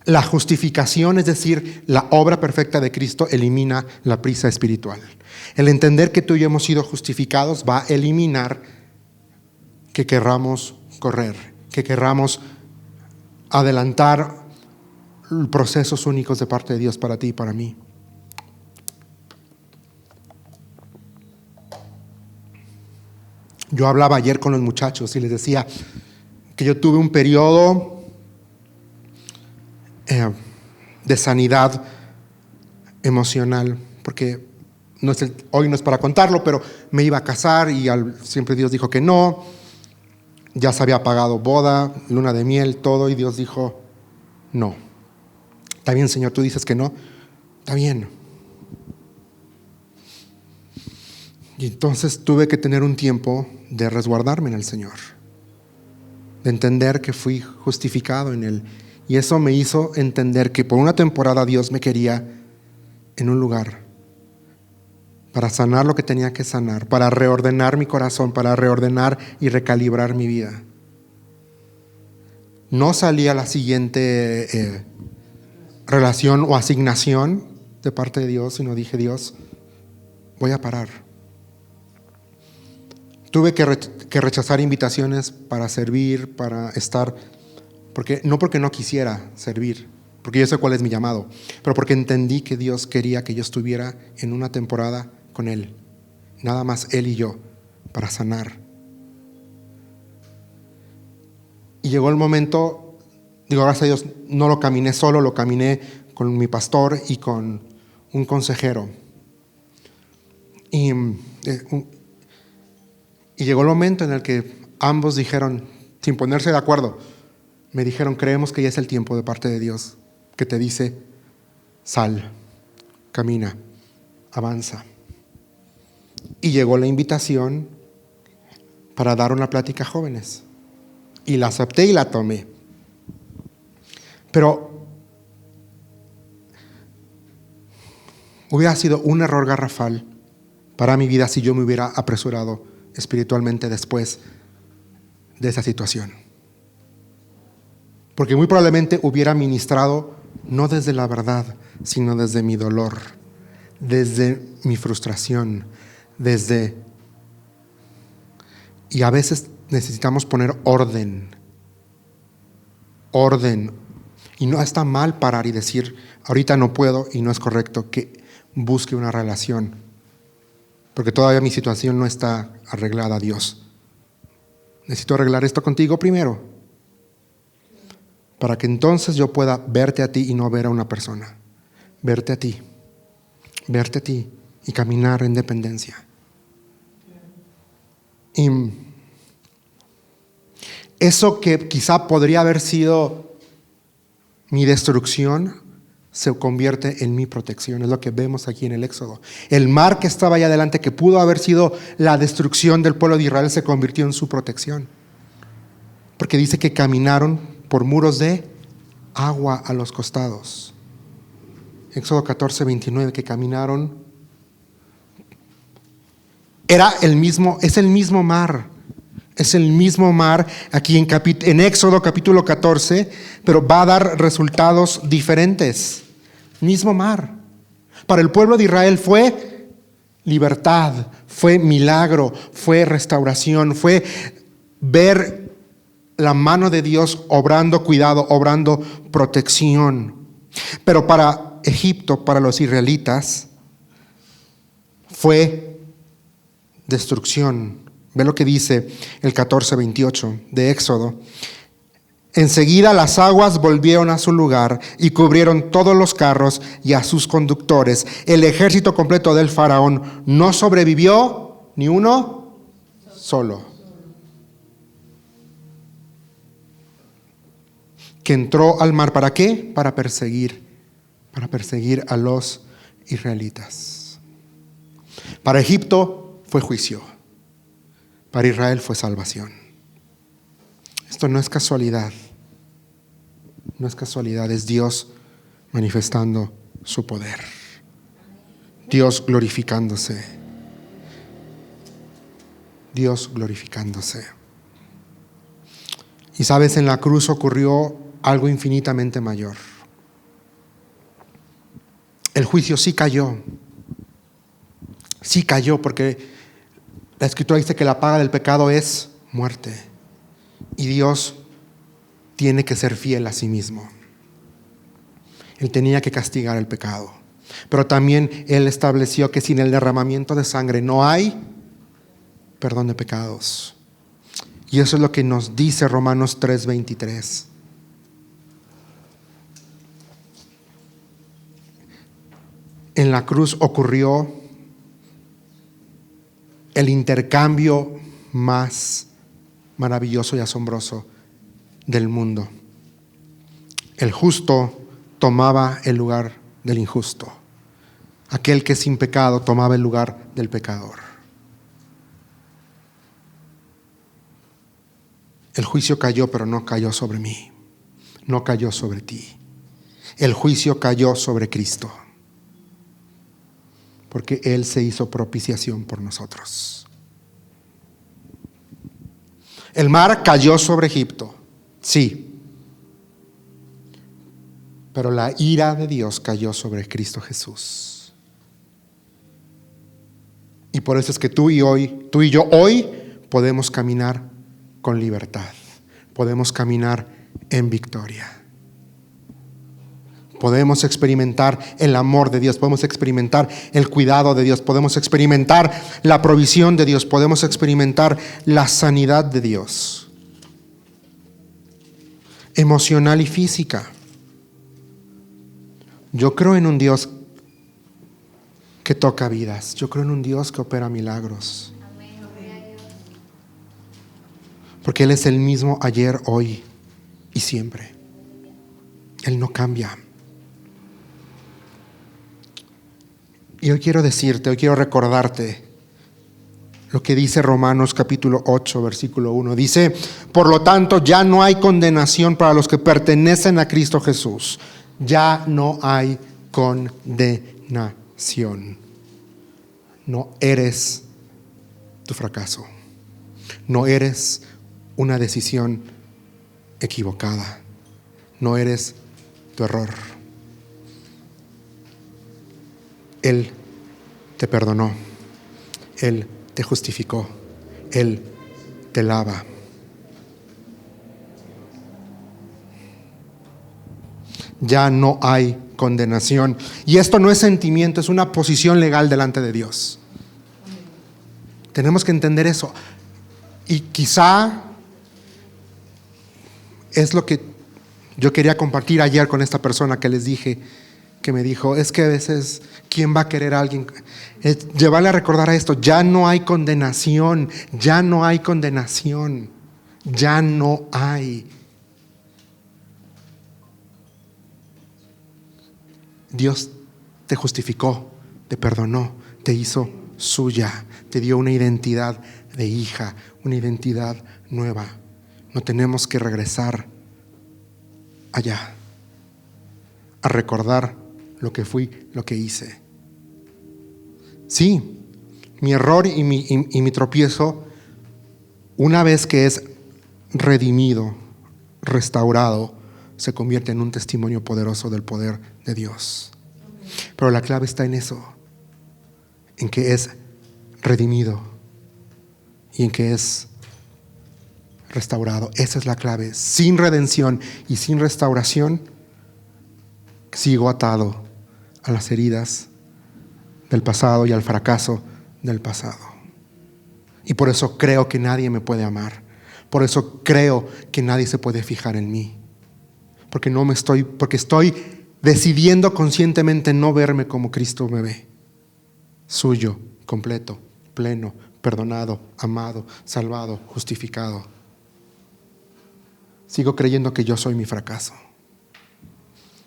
La justificación, es decir, la obra perfecta de Cristo, elimina la prisa espiritual. El entender que tú y yo hemos sido justificados va a eliminar que querramos correr, que querramos adelantar procesos únicos de parte de Dios para ti y para mí. Yo hablaba ayer con los muchachos y les decía que yo tuve un periodo de sanidad emocional, porque hoy no es para contarlo, pero me iba a casar y siempre Dios dijo que no. Ya se había pagado boda, luna de miel, todo, y Dios dijo no. Está bien, Señor, tú dices que no, está bien. Y entonces tuve que tener un tiempo de resguardarme en el Señor, de entender que fui justificado en Él. Y eso me hizo entender que por una temporada Dios me quería en un lugar para sanar lo que tenía que sanar, para reordenar mi corazón, para reordenar y recalibrar mi vida. No salí a la siguiente relación o asignación de parte de Dios, sino dije, Dios, voy a parar. Tuve que rechazar invitaciones para servir, para estar, no porque no quisiera servir, porque yo sé cuál es mi llamado, pero porque entendí que Dios quería que yo estuviera en una temporada con Él, nada más Él y yo, para sanar. Y llegó el momento, gracias a Dios, no lo caminé solo, lo caminé con mi pastor y con un consejero. Y llegó el momento en el que ambos dijeron, sin ponerse de acuerdo, me dijeron, creemos que ya es el tiempo de parte de Dios, que te dice, sal, camina, avanza. Y llegó la invitación para dar una plática a jóvenes. Y la acepté y la tomé. Pero hubiera sido un error garrafal para mi vida si yo me hubiera apresurado espiritualmente después de esa situación. Porque muy probablemente hubiera ministrado no desde la verdad, sino desde mi dolor, desde mi frustración, y a veces necesitamos poner orden. Y no está mal parar y decir, ahorita no puedo y no es correcto que busque una relación, porque todavía mi situación no está arreglada, Dios. Necesito arreglar esto contigo primero, para que entonces yo pueda verte a ti y no ver a una persona. Verte a ti y caminar en dependencia. Y eso que quizá podría haber sido Mi destrucción se convierte en mi protección. Es lo que vemos aquí en el Éxodo. El mar que estaba allá adelante, que pudo haber sido la destrucción del pueblo de Israel, se convirtió en su protección. Porque dice que caminaron por muros de agua a los costados. Éxodo 14:29, que caminaron. Es el mismo mar. Es el mismo mar aquí en Éxodo capítulo 14, pero va a dar resultados diferentes. Mismo mar. Para el pueblo de Israel fue libertad, fue milagro, fue restauración, fue ver la mano de Dios obrando cuidado, obrando protección. Pero para Egipto, para los israelitas, fue destrucción. Ve lo que dice el 14:28 de Éxodo. Enseguida las aguas volvieron a su lugar y cubrieron todos los carros y a sus conductores. El ejército completo del faraón no sobrevivió ni uno solo. Que entró al mar, ¿para qué? Para perseguir a los israelitas. Para Egipto fue juicio. Para Israel fue salvación. Esto no es casualidad. No es casualidad, es Dios manifestando su poder. Dios glorificándose. Dios glorificándose. Y sabes, en la cruz ocurrió algo infinitamente mayor. El juicio sí cayó. Sí cayó porque la Escritura dice que la paga del pecado es muerte. Y Dios tiene que ser fiel a sí mismo. Él tenía que castigar el pecado. Pero también Él estableció que sin el derramamiento de sangre no hay perdón de pecados. Y eso es lo que nos dice Romanos 3:23. En la cruz ocurrió el intercambio más maravilloso y asombroso del mundo. El justo tomaba el lugar del injusto. Aquel que sin pecado tomaba el lugar del pecador. El juicio cayó, pero no cayó sobre mí. No cayó sobre ti. El juicio cayó sobre Cristo. Porque Él se hizo propiciación por nosotros. El mar cayó sobre Egipto, sí. Pero la ira de Dios cayó sobre Cristo Jesús. Y por eso es que tú y yo hoy podemos caminar con libertad. Podemos caminar en victoria. Podemos experimentar el amor de Dios, podemos experimentar el cuidado de Dios, podemos experimentar la provisión de Dios, podemos experimentar la sanidad de Dios, emocional y física. Yo creo en un Dios que toca vidas, yo creo en un Dios que opera milagros. Porque Él es el mismo ayer, hoy y siempre. Él no cambia. Y hoy quiero decirte, hoy quiero recordarte lo que dice Romanos capítulo 8, versículo 1. Dice, por lo tanto, ya no hay condenación para los que pertenecen a Cristo Jesús. Ya no hay condenación. No eres tu fracaso. No eres una decisión equivocada. No eres tu error. Él te perdonó, Él te justificó, Él te lava. Ya no hay condenación. Y esto no es sentimiento, es una posición legal delante de Dios. Tenemos que entender eso. Y quizá es lo que yo quería compartir ayer con esta persona que les dije, que me dijo, es que a veces, ¿quién va a querer a alguien? Llevarle a recordar a esto, ya no hay condenación, ya no hay condenación, ya no hay. Dios te justificó, te perdonó, te hizo suya, te dio una identidad de hija, una identidad nueva. No tenemos que regresar allá a recordar lo que fui, lo que hice. Sí, mi error y mi tropiezo, una vez que es redimido, restaurado, se convierte en un testimonio poderoso del poder de Dios. Pero la clave está en eso, en que es redimido y en que es restaurado. Esa es la clave. Sin redención y sin restauración, sigo atado a las heridas del pasado y al fracaso del pasado. Y por eso creo que nadie me puede amar. Por eso creo que nadie se puede fijar en mí. Porque estoy decidiendo conscientemente no verme como Cristo me ve. Suyo, completo, pleno, perdonado, amado, salvado, justificado. Sigo creyendo que yo soy mi fracaso.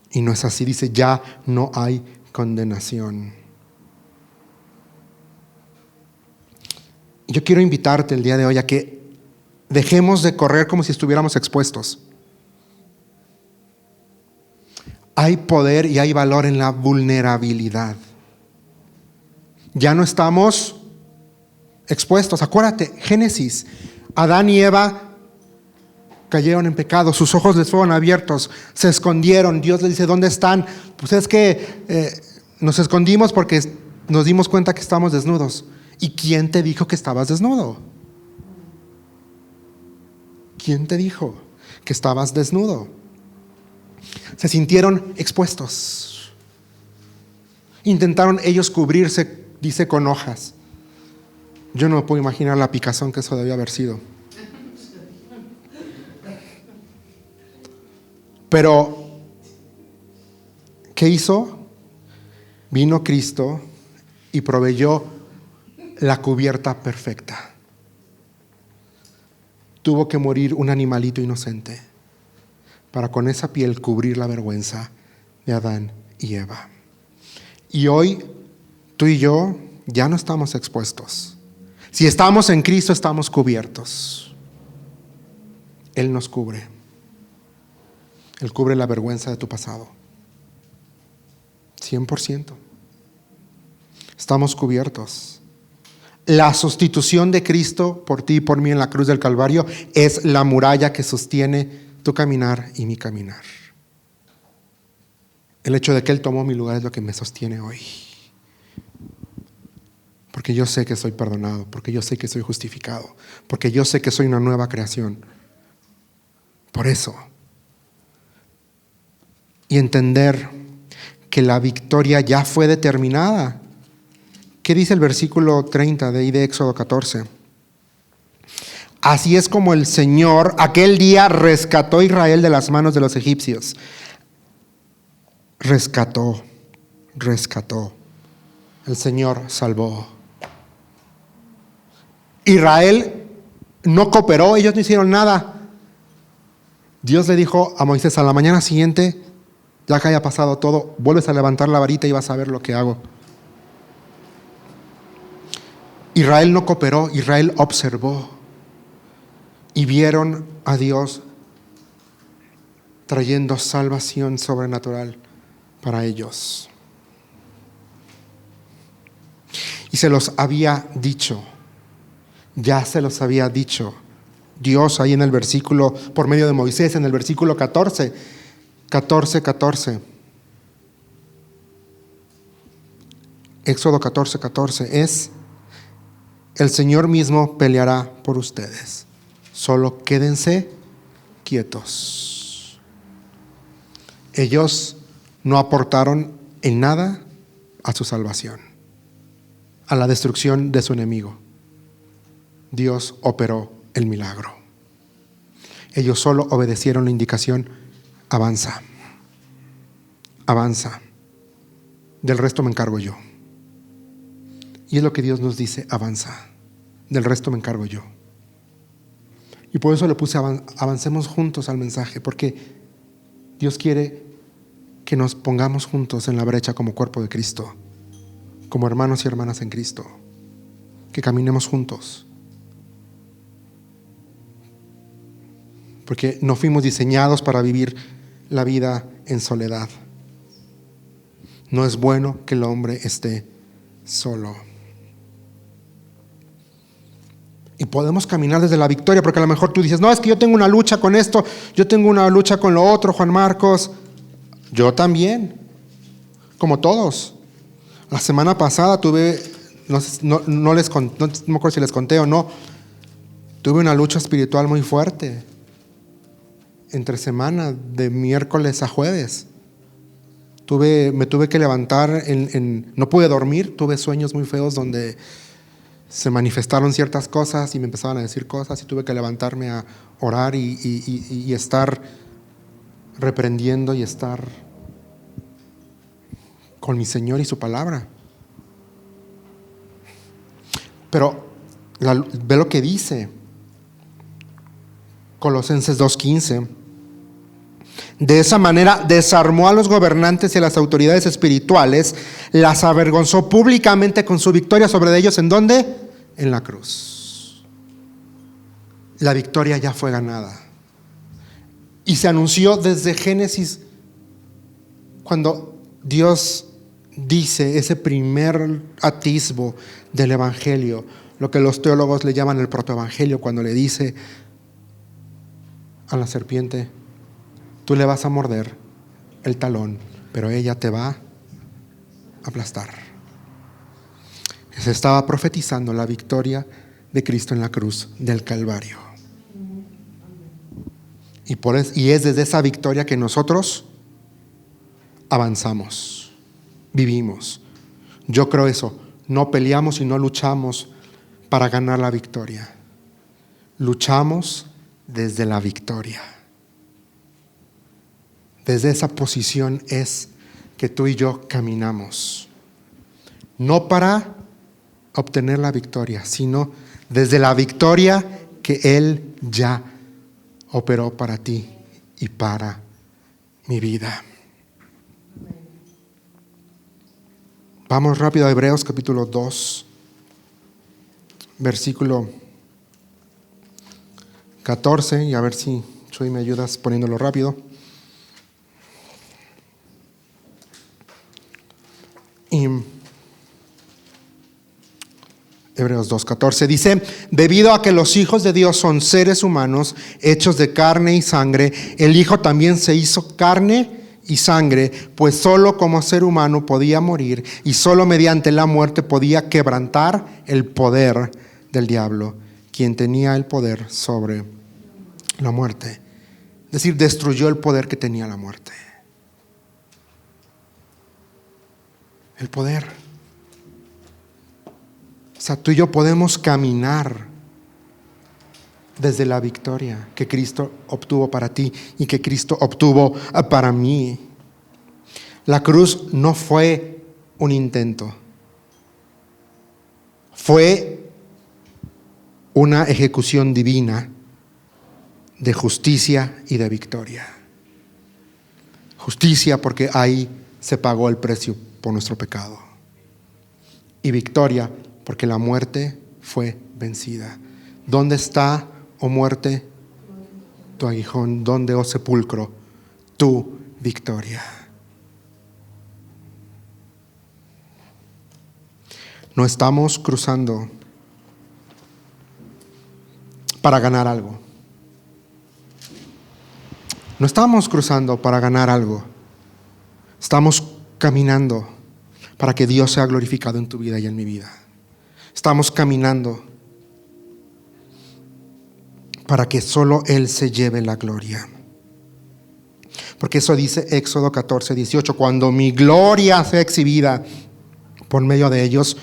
Y no es así. Dice, ya no hay condenación. Yo quiero invitarte el día de hoy a que dejemos de correr como si estuviéramos expuestos. Hay poder y hay valor en la vulnerabilidad. Ya no estamos expuestos. Acuérdate, Génesis, Adán y Eva cayeron en pecado, sus ojos les fueron abiertos, se escondieron. Dios les dice, ¿dónde están? Pues es que nos escondimos porque nos dimos cuenta que estamos desnudos. ¿Y quién te dijo que estabas desnudo? ¿Quién te dijo que estabas desnudo? Se sintieron expuestos. Intentaron ellos cubrirse, dice, con hojas. Yo no me puedo imaginar la picazón que eso debió haber sido. Pero, ¿qué hizo? Vino Cristo y proveyó la cubierta perfecta. Tuvo que morir un animalito inocente para con esa piel cubrir la vergüenza de Adán y Eva. Y hoy tú y yo ya no estamos expuestos. Si estamos en Cristo, estamos cubiertos. Él nos cubre. Él cubre la vergüenza de tu pasado. 100%. Estamos cubiertos. La sustitución de Cristo por ti y por mí en la cruz del Calvario es la muralla que sostiene tu caminar y mi caminar. El hecho de que Él tomó mi lugar es lo que me sostiene hoy. Porque yo sé que soy perdonado, porque yo sé que soy justificado, porque yo sé que soy una nueva creación. Por eso. Y entender que la victoria ya fue determinada. ¿Qué dice el versículo 30 de Éxodo 14? Así es como el Señor aquel día rescató a Israel de las manos de los egipcios. Rescató. El Señor salvó. Israel no cooperó, ellos no hicieron nada. Dios le dijo a Moisés, a la mañana siguiente, ya que haya pasado todo, vuelves a levantar la varita y vas a ver lo que hago. Israel no cooperó, Israel observó y vieron a Dios trayendo salvación sobrenatural para ellos. Y se los había dicho, ya se los había dicho Dios ahí en el versículo, por medio de Moisés, en el versículo 14. Éxodo 14 es: el Señor mismo peleará por ustedes. Solo quédense quietos. Ellos no aportaron en nada a su salvación, a la destrucción de su enemigo. Dios operó el milagro. Ellos solo obedecieron la indicación: avanza. Del resto me encargo yo. Y es lo que Dios nos dice: avanza. Del resto me encargo yo. Y por eso le puse avancemos juntos al mensaje, porque Dios quiere que nos pongamos juntos en la brecha como cuerpo de Cristo, como hermanos y hermanas en Cristo, que caminemos juntos. Porque no fuimos diseñados para vivir la vida en soledad. No es bueno que el hombre esté solo. Y podemos caminar desde la victoria, porque a lo mejor tú dices, no, es que yo tengo una lucha con esto, yo tengo una lucha con lo otro, Juan Marcos. Yo también, como todos. La semana pasada tuve, no me acuerdo si les conté o no, tuve una lucha espiritual muy fuerte. Entre semana, de miércoles a jueves. Me tuve que levantar, no pude dormir, tuve sueños muy feos donde se manifestaron ciertas cosas y me empezaban a decir cosas y tuve que levantarme a orar y estar reprendiendo y estar con mi Señor y su palabra. Pero ve lo que dice Colosenses 2:15. De esa manera desarmó a los gobernantes y a las autoridades espirituales, las avergonzó públicamente con su victoria sobre ellos. ¿En dónde? En la cruz. La victoria ya fue ganada. Y se anunció desde Génesis, cuando Dios dice ese primer atisbo del evangelio, lo que los teólogos le llaman el protoevangelio, cuando le dice a la serpiente: tú le vas a morder el talón, pero ella te va a aplastar. Se estaba profetizando la victoria de Cristo en la cruz del Calvario. Y es desde esa victoria que nosotros avanzamos, vivimos. Yo creo eso. No peleamos y no luchamos para ganar la victoria. Luchamos desde la victoria. Desde esa posición es que tú y yo caminamos. No para obtener la victoria, sino desde la victoria que Él ya operó para ti y para mi vida. Vamos rápido a Hebreos capítulo 2, versículo 14, y a ver si Chuy me ayudas poniéndolo rápido. Y Hebreos 2:14 dice: debido a que los hijos de Dios son seres humanos hechos de carne y sangre, el Hijo también se hizo carne y sangre, pues solo como ser humano podía morir y solo mediante la muerte podía quebrantar el poder del diablo, quien tenía el poder sobre la muerte. Es decir, destruyó el poder que tenía la muerte. El poder. O sea, tú y yo podemos caminar desde la victoria que Cristo obtuvo para ti y que Cristo obtuvo para mí. La cruz no fue un intento, fue una ejecución divina de justicia y de victoria. Justicia porque ahí se pagó el precio por nuestro pecado. Y victoria porque la muerte fue vencida. ¿Dónde está, oh muerte, tu aguijón? ¿Dónde, oh sepulcro, tu victoria? No estamos cruzando para ganar algo. No estamos cruzando para ganar algo. Estamos caminando para que Dios sea glorificado en tu vida y en mi vida. Estamos caminando para que solo Él se lleve la gloria. Porque eso dice Éxodo 14:18: cuando mi gloria sea exhibida por medio de ellos,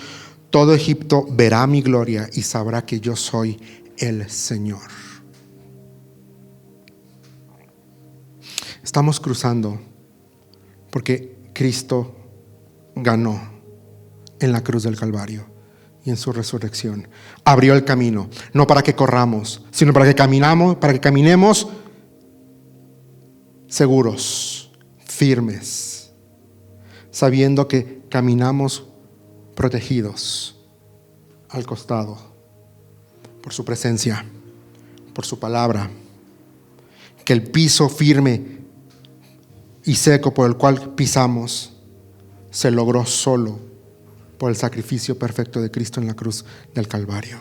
todo Egipto verá mi gloria y sabrá que yo soy el Señor. Estamos cruzando porque Cristo ganó en la cruz del Calvario y en su resurrección. Abrió el camino, no para que corramos, sino para que caminemos seguros, firmes. sabiendo que caminamos protegidos al costado por su presencia, por su palabra, que el piso firme y seco por el cual pisamos se logró solo por el sacrificio perfecto de Cristo en la cruz del Calvario.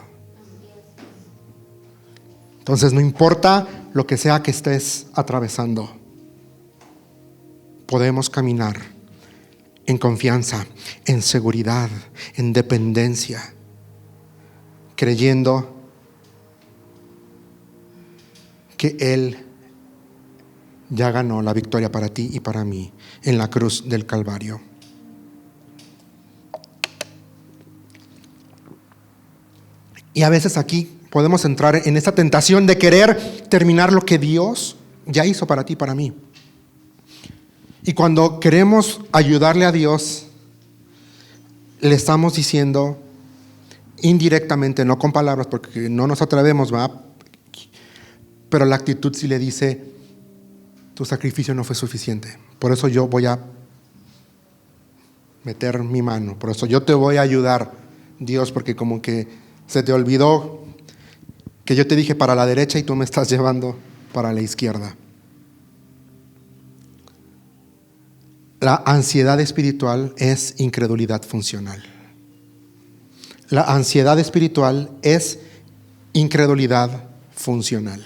Entonces, no importa lo que sea que estés atravesando, podemos caminar en confianza, en seguridad, en dependencia, creyendo que Él ya ganó la victoria para ti y para mí en la cruz del Calvario. Y a veces aquí podemos entrar en esta tentación de querer terminar lo que Dios ya hizo para ti y para mí. Y cuando queremos ayudarle a Dios, le estamos diciendo indirectamente, no con palabras, porque no nos atrevemos, ¿va? Pero la actitud sí le dice: tu sacrificio no fue suficiente, por eso yo voy a meter mi mano, por eso yo te voy a ayudar, Dios, porque como que se te olvidó que yo te dije para la derecha y tú me estás llevando para la izquierda. La ansiedad espiritual es incredulidad funcional. La ansiedad espiritual es incredulidad funcional.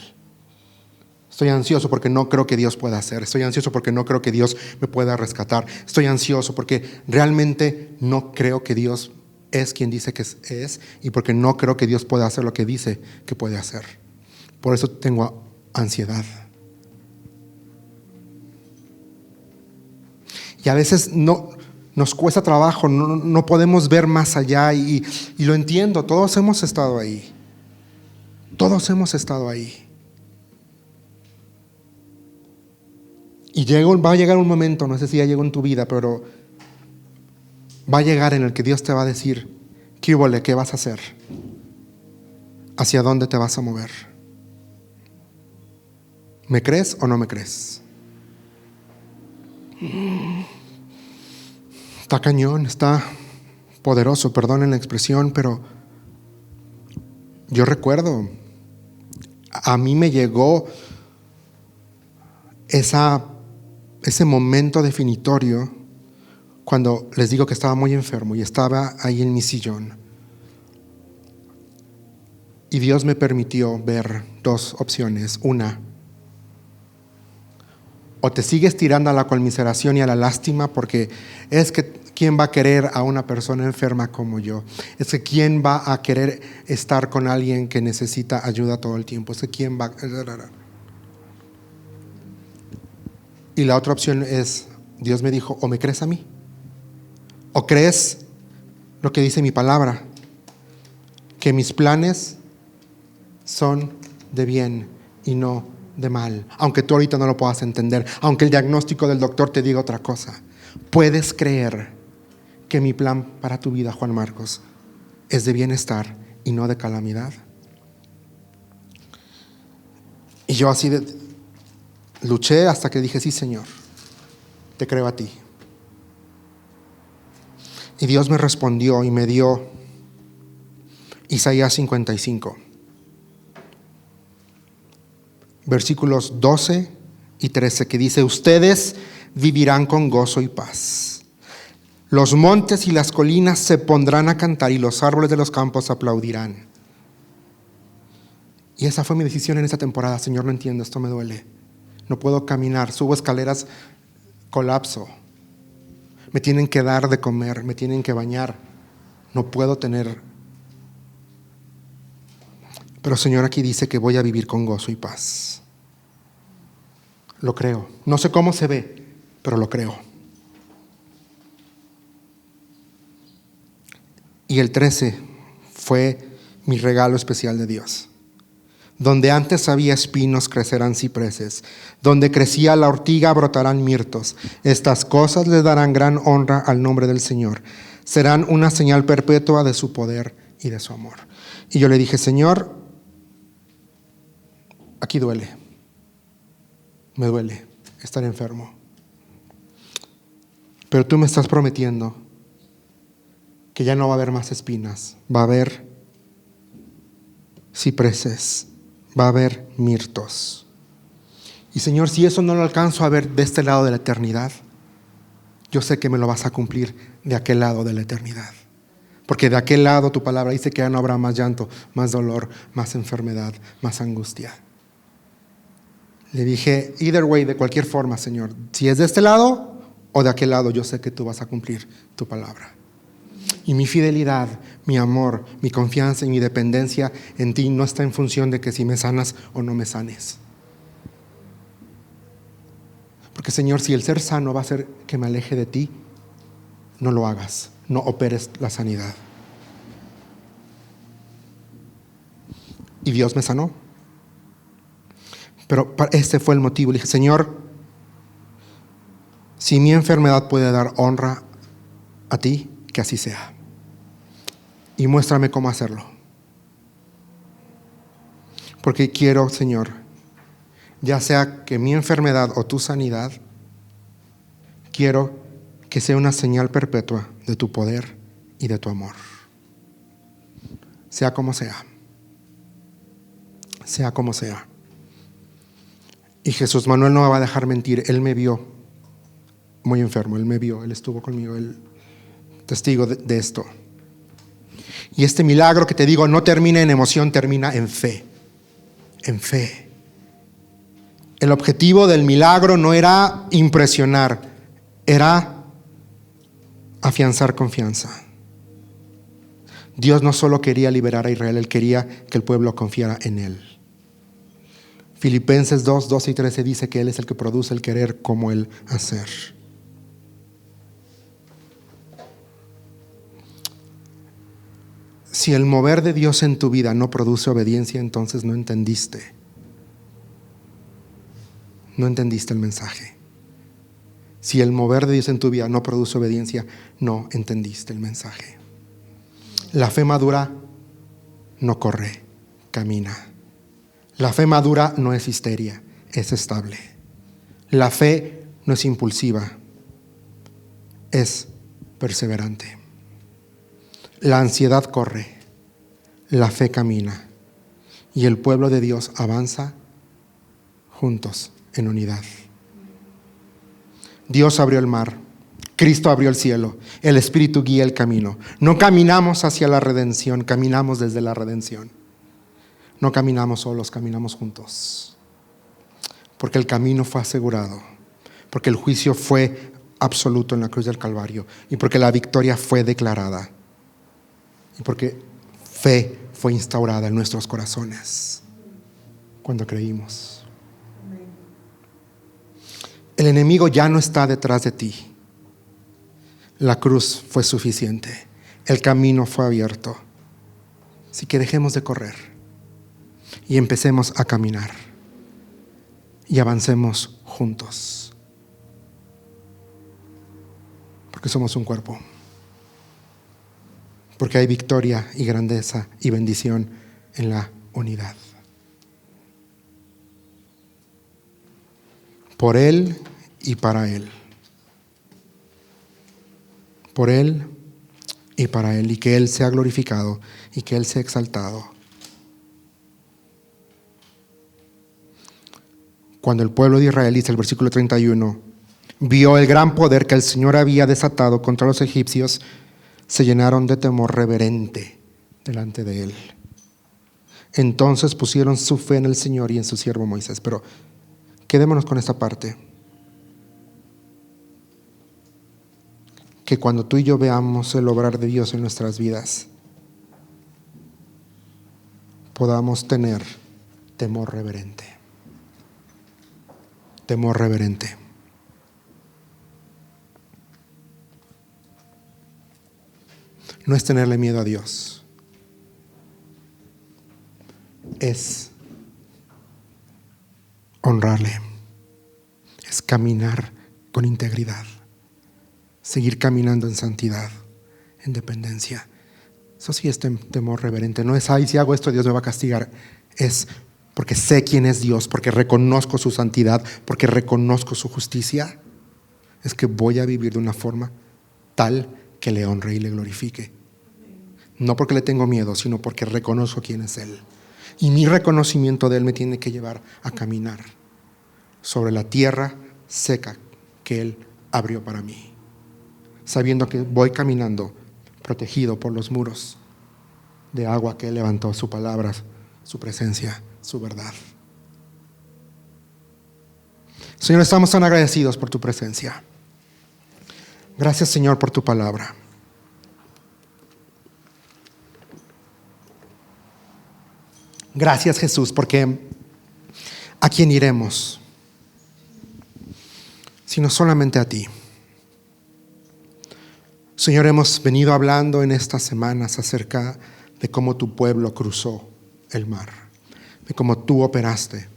Estoy ansioso porque no creo que Dios pueda hacer. Estoy ansioso porque no creo que Dios me pueda rescatar. Estoy ansioso porque realmente no creo que Dios es quien dice que es, y porque no creo que Dios pueda hacer lo que dice que puede hacer. Por eso tengo ansiedad. Y a veces nos cuesta trabajo, no podemos ver más allá, y lo entiendo, todos hemos estado ahí. Todos hemos estado ahí. Y va a llegar un momento, no sé si ya llegó en tu vida, pero va a llegar en el que Dios te va a decir: ¿qué húbole? ¿Qué vas a hacer? ¿Hacia dónde te vas a mover? ¿Me crees o no me crees? Está cañón, está poderoso, perdonen la expresión, pero yo recuerdo, a mí me llegó ese momento definitorio cuando les digo que estaba muy enfermo y estaba ahí en mi sillón. Y Dios me permitió ver dos opciones. Una: o te sigues tirando a la conmiseración y a la lástima, porque es que ¿quién va a querer a una persona enferma como yo? Es que ¿quién va a querer estar con alguien que necesita ayuda todo el tiempo? Es que ¿quién va? Y la otra opción es, Dios me dijo: o me crees a mí, o crees lo que dice mi palabra, que mis planes son de bien y no de mal, aunque tú ahorita no lo puedas entender, aunque el diagnóstico del doctor te diga otra cosa. Puedes creer que mi plan para tu vida, Juan Marcos, es de bienestar y no de calamidad. Y yo así luché hasta que dije: sí, Señor, te creo a ti. Y Dios me respondió y me dio Isaías 55, versículos 12 y 13, que dice: ustedes vivirán con gozo y paz. Los montes y las colinas se pondrán a cantar y los árboles de los campos aplaudirán. Y esa fue mi decisión en esta temporada. Señor, no entiendo, esto me duele. No puedo caminar, subo escaleras, colapso. Me tienen que dar de comer, me tienen que bañar. No puedo tener. Pero Señor, aquí dice que voy a vivir con gozo y paz. Lo creo. No sé cómo se ve, pero lo creo. Y el 13 fue mi regalo especial de Dios. Donde antes había espinos, crecerán cipreses. Donde crecía la ortiga, brotarán mirtos. Estas cosas le darán gran honra al nombre del Señor. Serán una señal perpetua de su poder y de su amor. Y yo le dije: Señor, aquí duele. Me duele estar enfermo. Pero tú me estás prometiendo que ya no va a haber más espinas, va a haber cipreses, va a haber mirtos. Y Señor, si eso no lo alcanzo a ver de este lado de la eternidad, yo sé que me lo vas a cumplir de aquel lado de la eternidad. Porque de aquel lado tu palabra dice que ya no habrá más llanto, más dolor, más enfermedad, más angustia. Le dije, either way, de cualquier forma, Señor, si es de este lado o de aquel lado, yo sé que tú vas a cumplir tu palabra. Y mi fidelidad, mi amor, mi confianza y mi dependencia en ti no está en función de que si me sanas o no me sanes. Porque Señor, si el ser sano va a hacer que me aleje de ti, no lo hagas, no operes la sanidad. Y Dios me sanó. Pero este fue el motivo. Le dije, Señor, si mi enfermedad puede dar honra a ti, que así sea. Y muéstrame cómo hacerlo. Porque quiero, Señor, ya sea que mi enfermedad o tu sanidad, quiero que sea una señal perpetua de tu poder y de tu amor. Sea como sea. Sea como sea. Y Jesús Manuel no me va a dejar mentir. Él me vio muy enfermo. Él me vio, él estuvo conmigo, él testigo de esto. Y este milagro que te digo no termina en emoción, termina en fe. En fe. El objetivo del milagro no era impresionar, era afianzar confianza. Dios no solo quería liberar a Israel, Él quería que el pueblo confiara en Él. Filipenses 2, 12 y 13 dice que Él es el que produce el querer como el hacer. Si el mover de Dios en tu vida no produce obediencia, entonces no entendiste. No entendiste el mensaje. Si el mover de Dios en tu vida no produce obediencia, no entendiste el mensaje. La fe madura no corre, camina. La fe madura no es histeria, es estable. La fe no es impulsiva, es perseverante. La ansiedad corre, la fe camina y el pueblo de Dios avanza juntos en unidad. Dios abrió el mar, Cristo abrió el cielo, el Espíritu guía el camino. No caminamos hacia la redención, caminamos desde la redención. No caminamos solos, caminamos juntos. Porque el camino fue asegurado, porque el juicio fue absoluto en la cruz del Calvario y porque la victoria fue declarada y porque fe fue instaurada en nuestros corazones cuando creímos. El enemigo ya no está detrás de ti. La cruz fue suficiente. El camino fue abierto. Así que dejemos de correr y empecemos a caminar y avancemos juntos. Porque somos un cuerpo. Porque hay victoria y grandeza y bendición en la unidad. Por Él y para Él. Por Él y para Él. Y que Él sea glorificado y que Él sea exaltado. Cuando el pueblo de Israel, dice el versículo 31, vio el gran poder que el Señor había desatado contra los egipcios, se llenaron de temor reverente delante de Él. Entonces pusieron su fe en el Señor y en su siervo Moisés. Pero quedémonos con esta parte. Que cuando tú y yo veamos el obrar de Dios en nuestras vidas, podamos tener temor reverente. Temor reverente. No es tenerle miedo a Dios. Es honrarle. Es caminar con integridad. Seguir caminando en santidad, en dependencia. Eso sí es temor reverente. No es, ay, si hago esto Dios me va a castigar. Es porque sé quién es Dios, porque reconozco su santidad, porque reconozco su justicia. es que voy a vivir de una forma tal que le honre y le glorifique. No porque le tengo miedo, sino porque reconozco quién es Él. Y mi reconocimiento de Él me tiene que llevar a caminar sobre la tierra seca que Él abrió para mí, sabiendo que voy caminando protegido por los muros de agua que Él levantó, su palabra, su presencia, su verdad. Señor, estamos tan agradecidos por tu presencia. Gracias, Señor, por tu palabra. Gracias, Jesús, porque ¿a quién iremos? Sino solamente a ti. Señor, hemos venido hablando en estas semanas acerca de cómo tu pueblo cruzó el mar, de cómo tú operaste.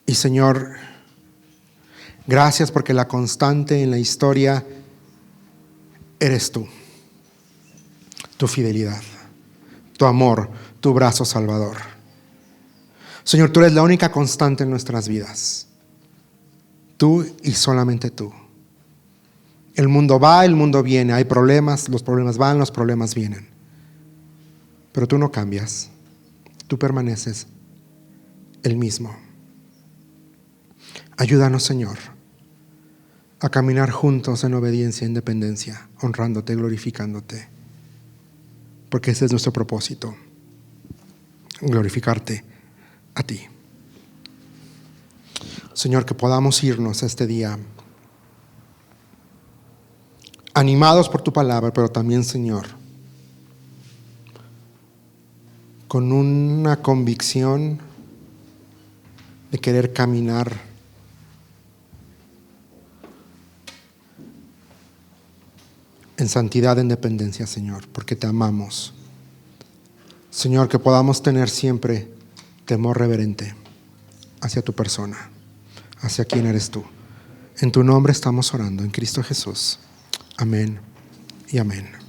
Y Señor, gracias porque la constante en la historia eres tú, tu fidelidad, tu amor, tu brazo salvador. Señor, tú eres la única constante en nuestras vidas. Tú y solamente tú. El mundo va, el mundo viene, hay problemas, los problemas van, los problemas vienen. Pero tú no cambias, tú permaneces el mismo. Ayúdanos, Señor, a caminar juntos en obediencia e independencia, honrándote, glorificándote, porque ese es nuestro propósito, glorificarte a ti. Señor, que podamos irnos este día animados por tu palabra, pero también, Señor, con una convicción de querer caminar en santidad, en dependencia, Señor, porque te amamos. Señor, que podamos tener siempre temor reverente hacia tu persona, hacia quién eres tú. En tu nombre estamos orando, en Cristo Jesús. Amén y amén.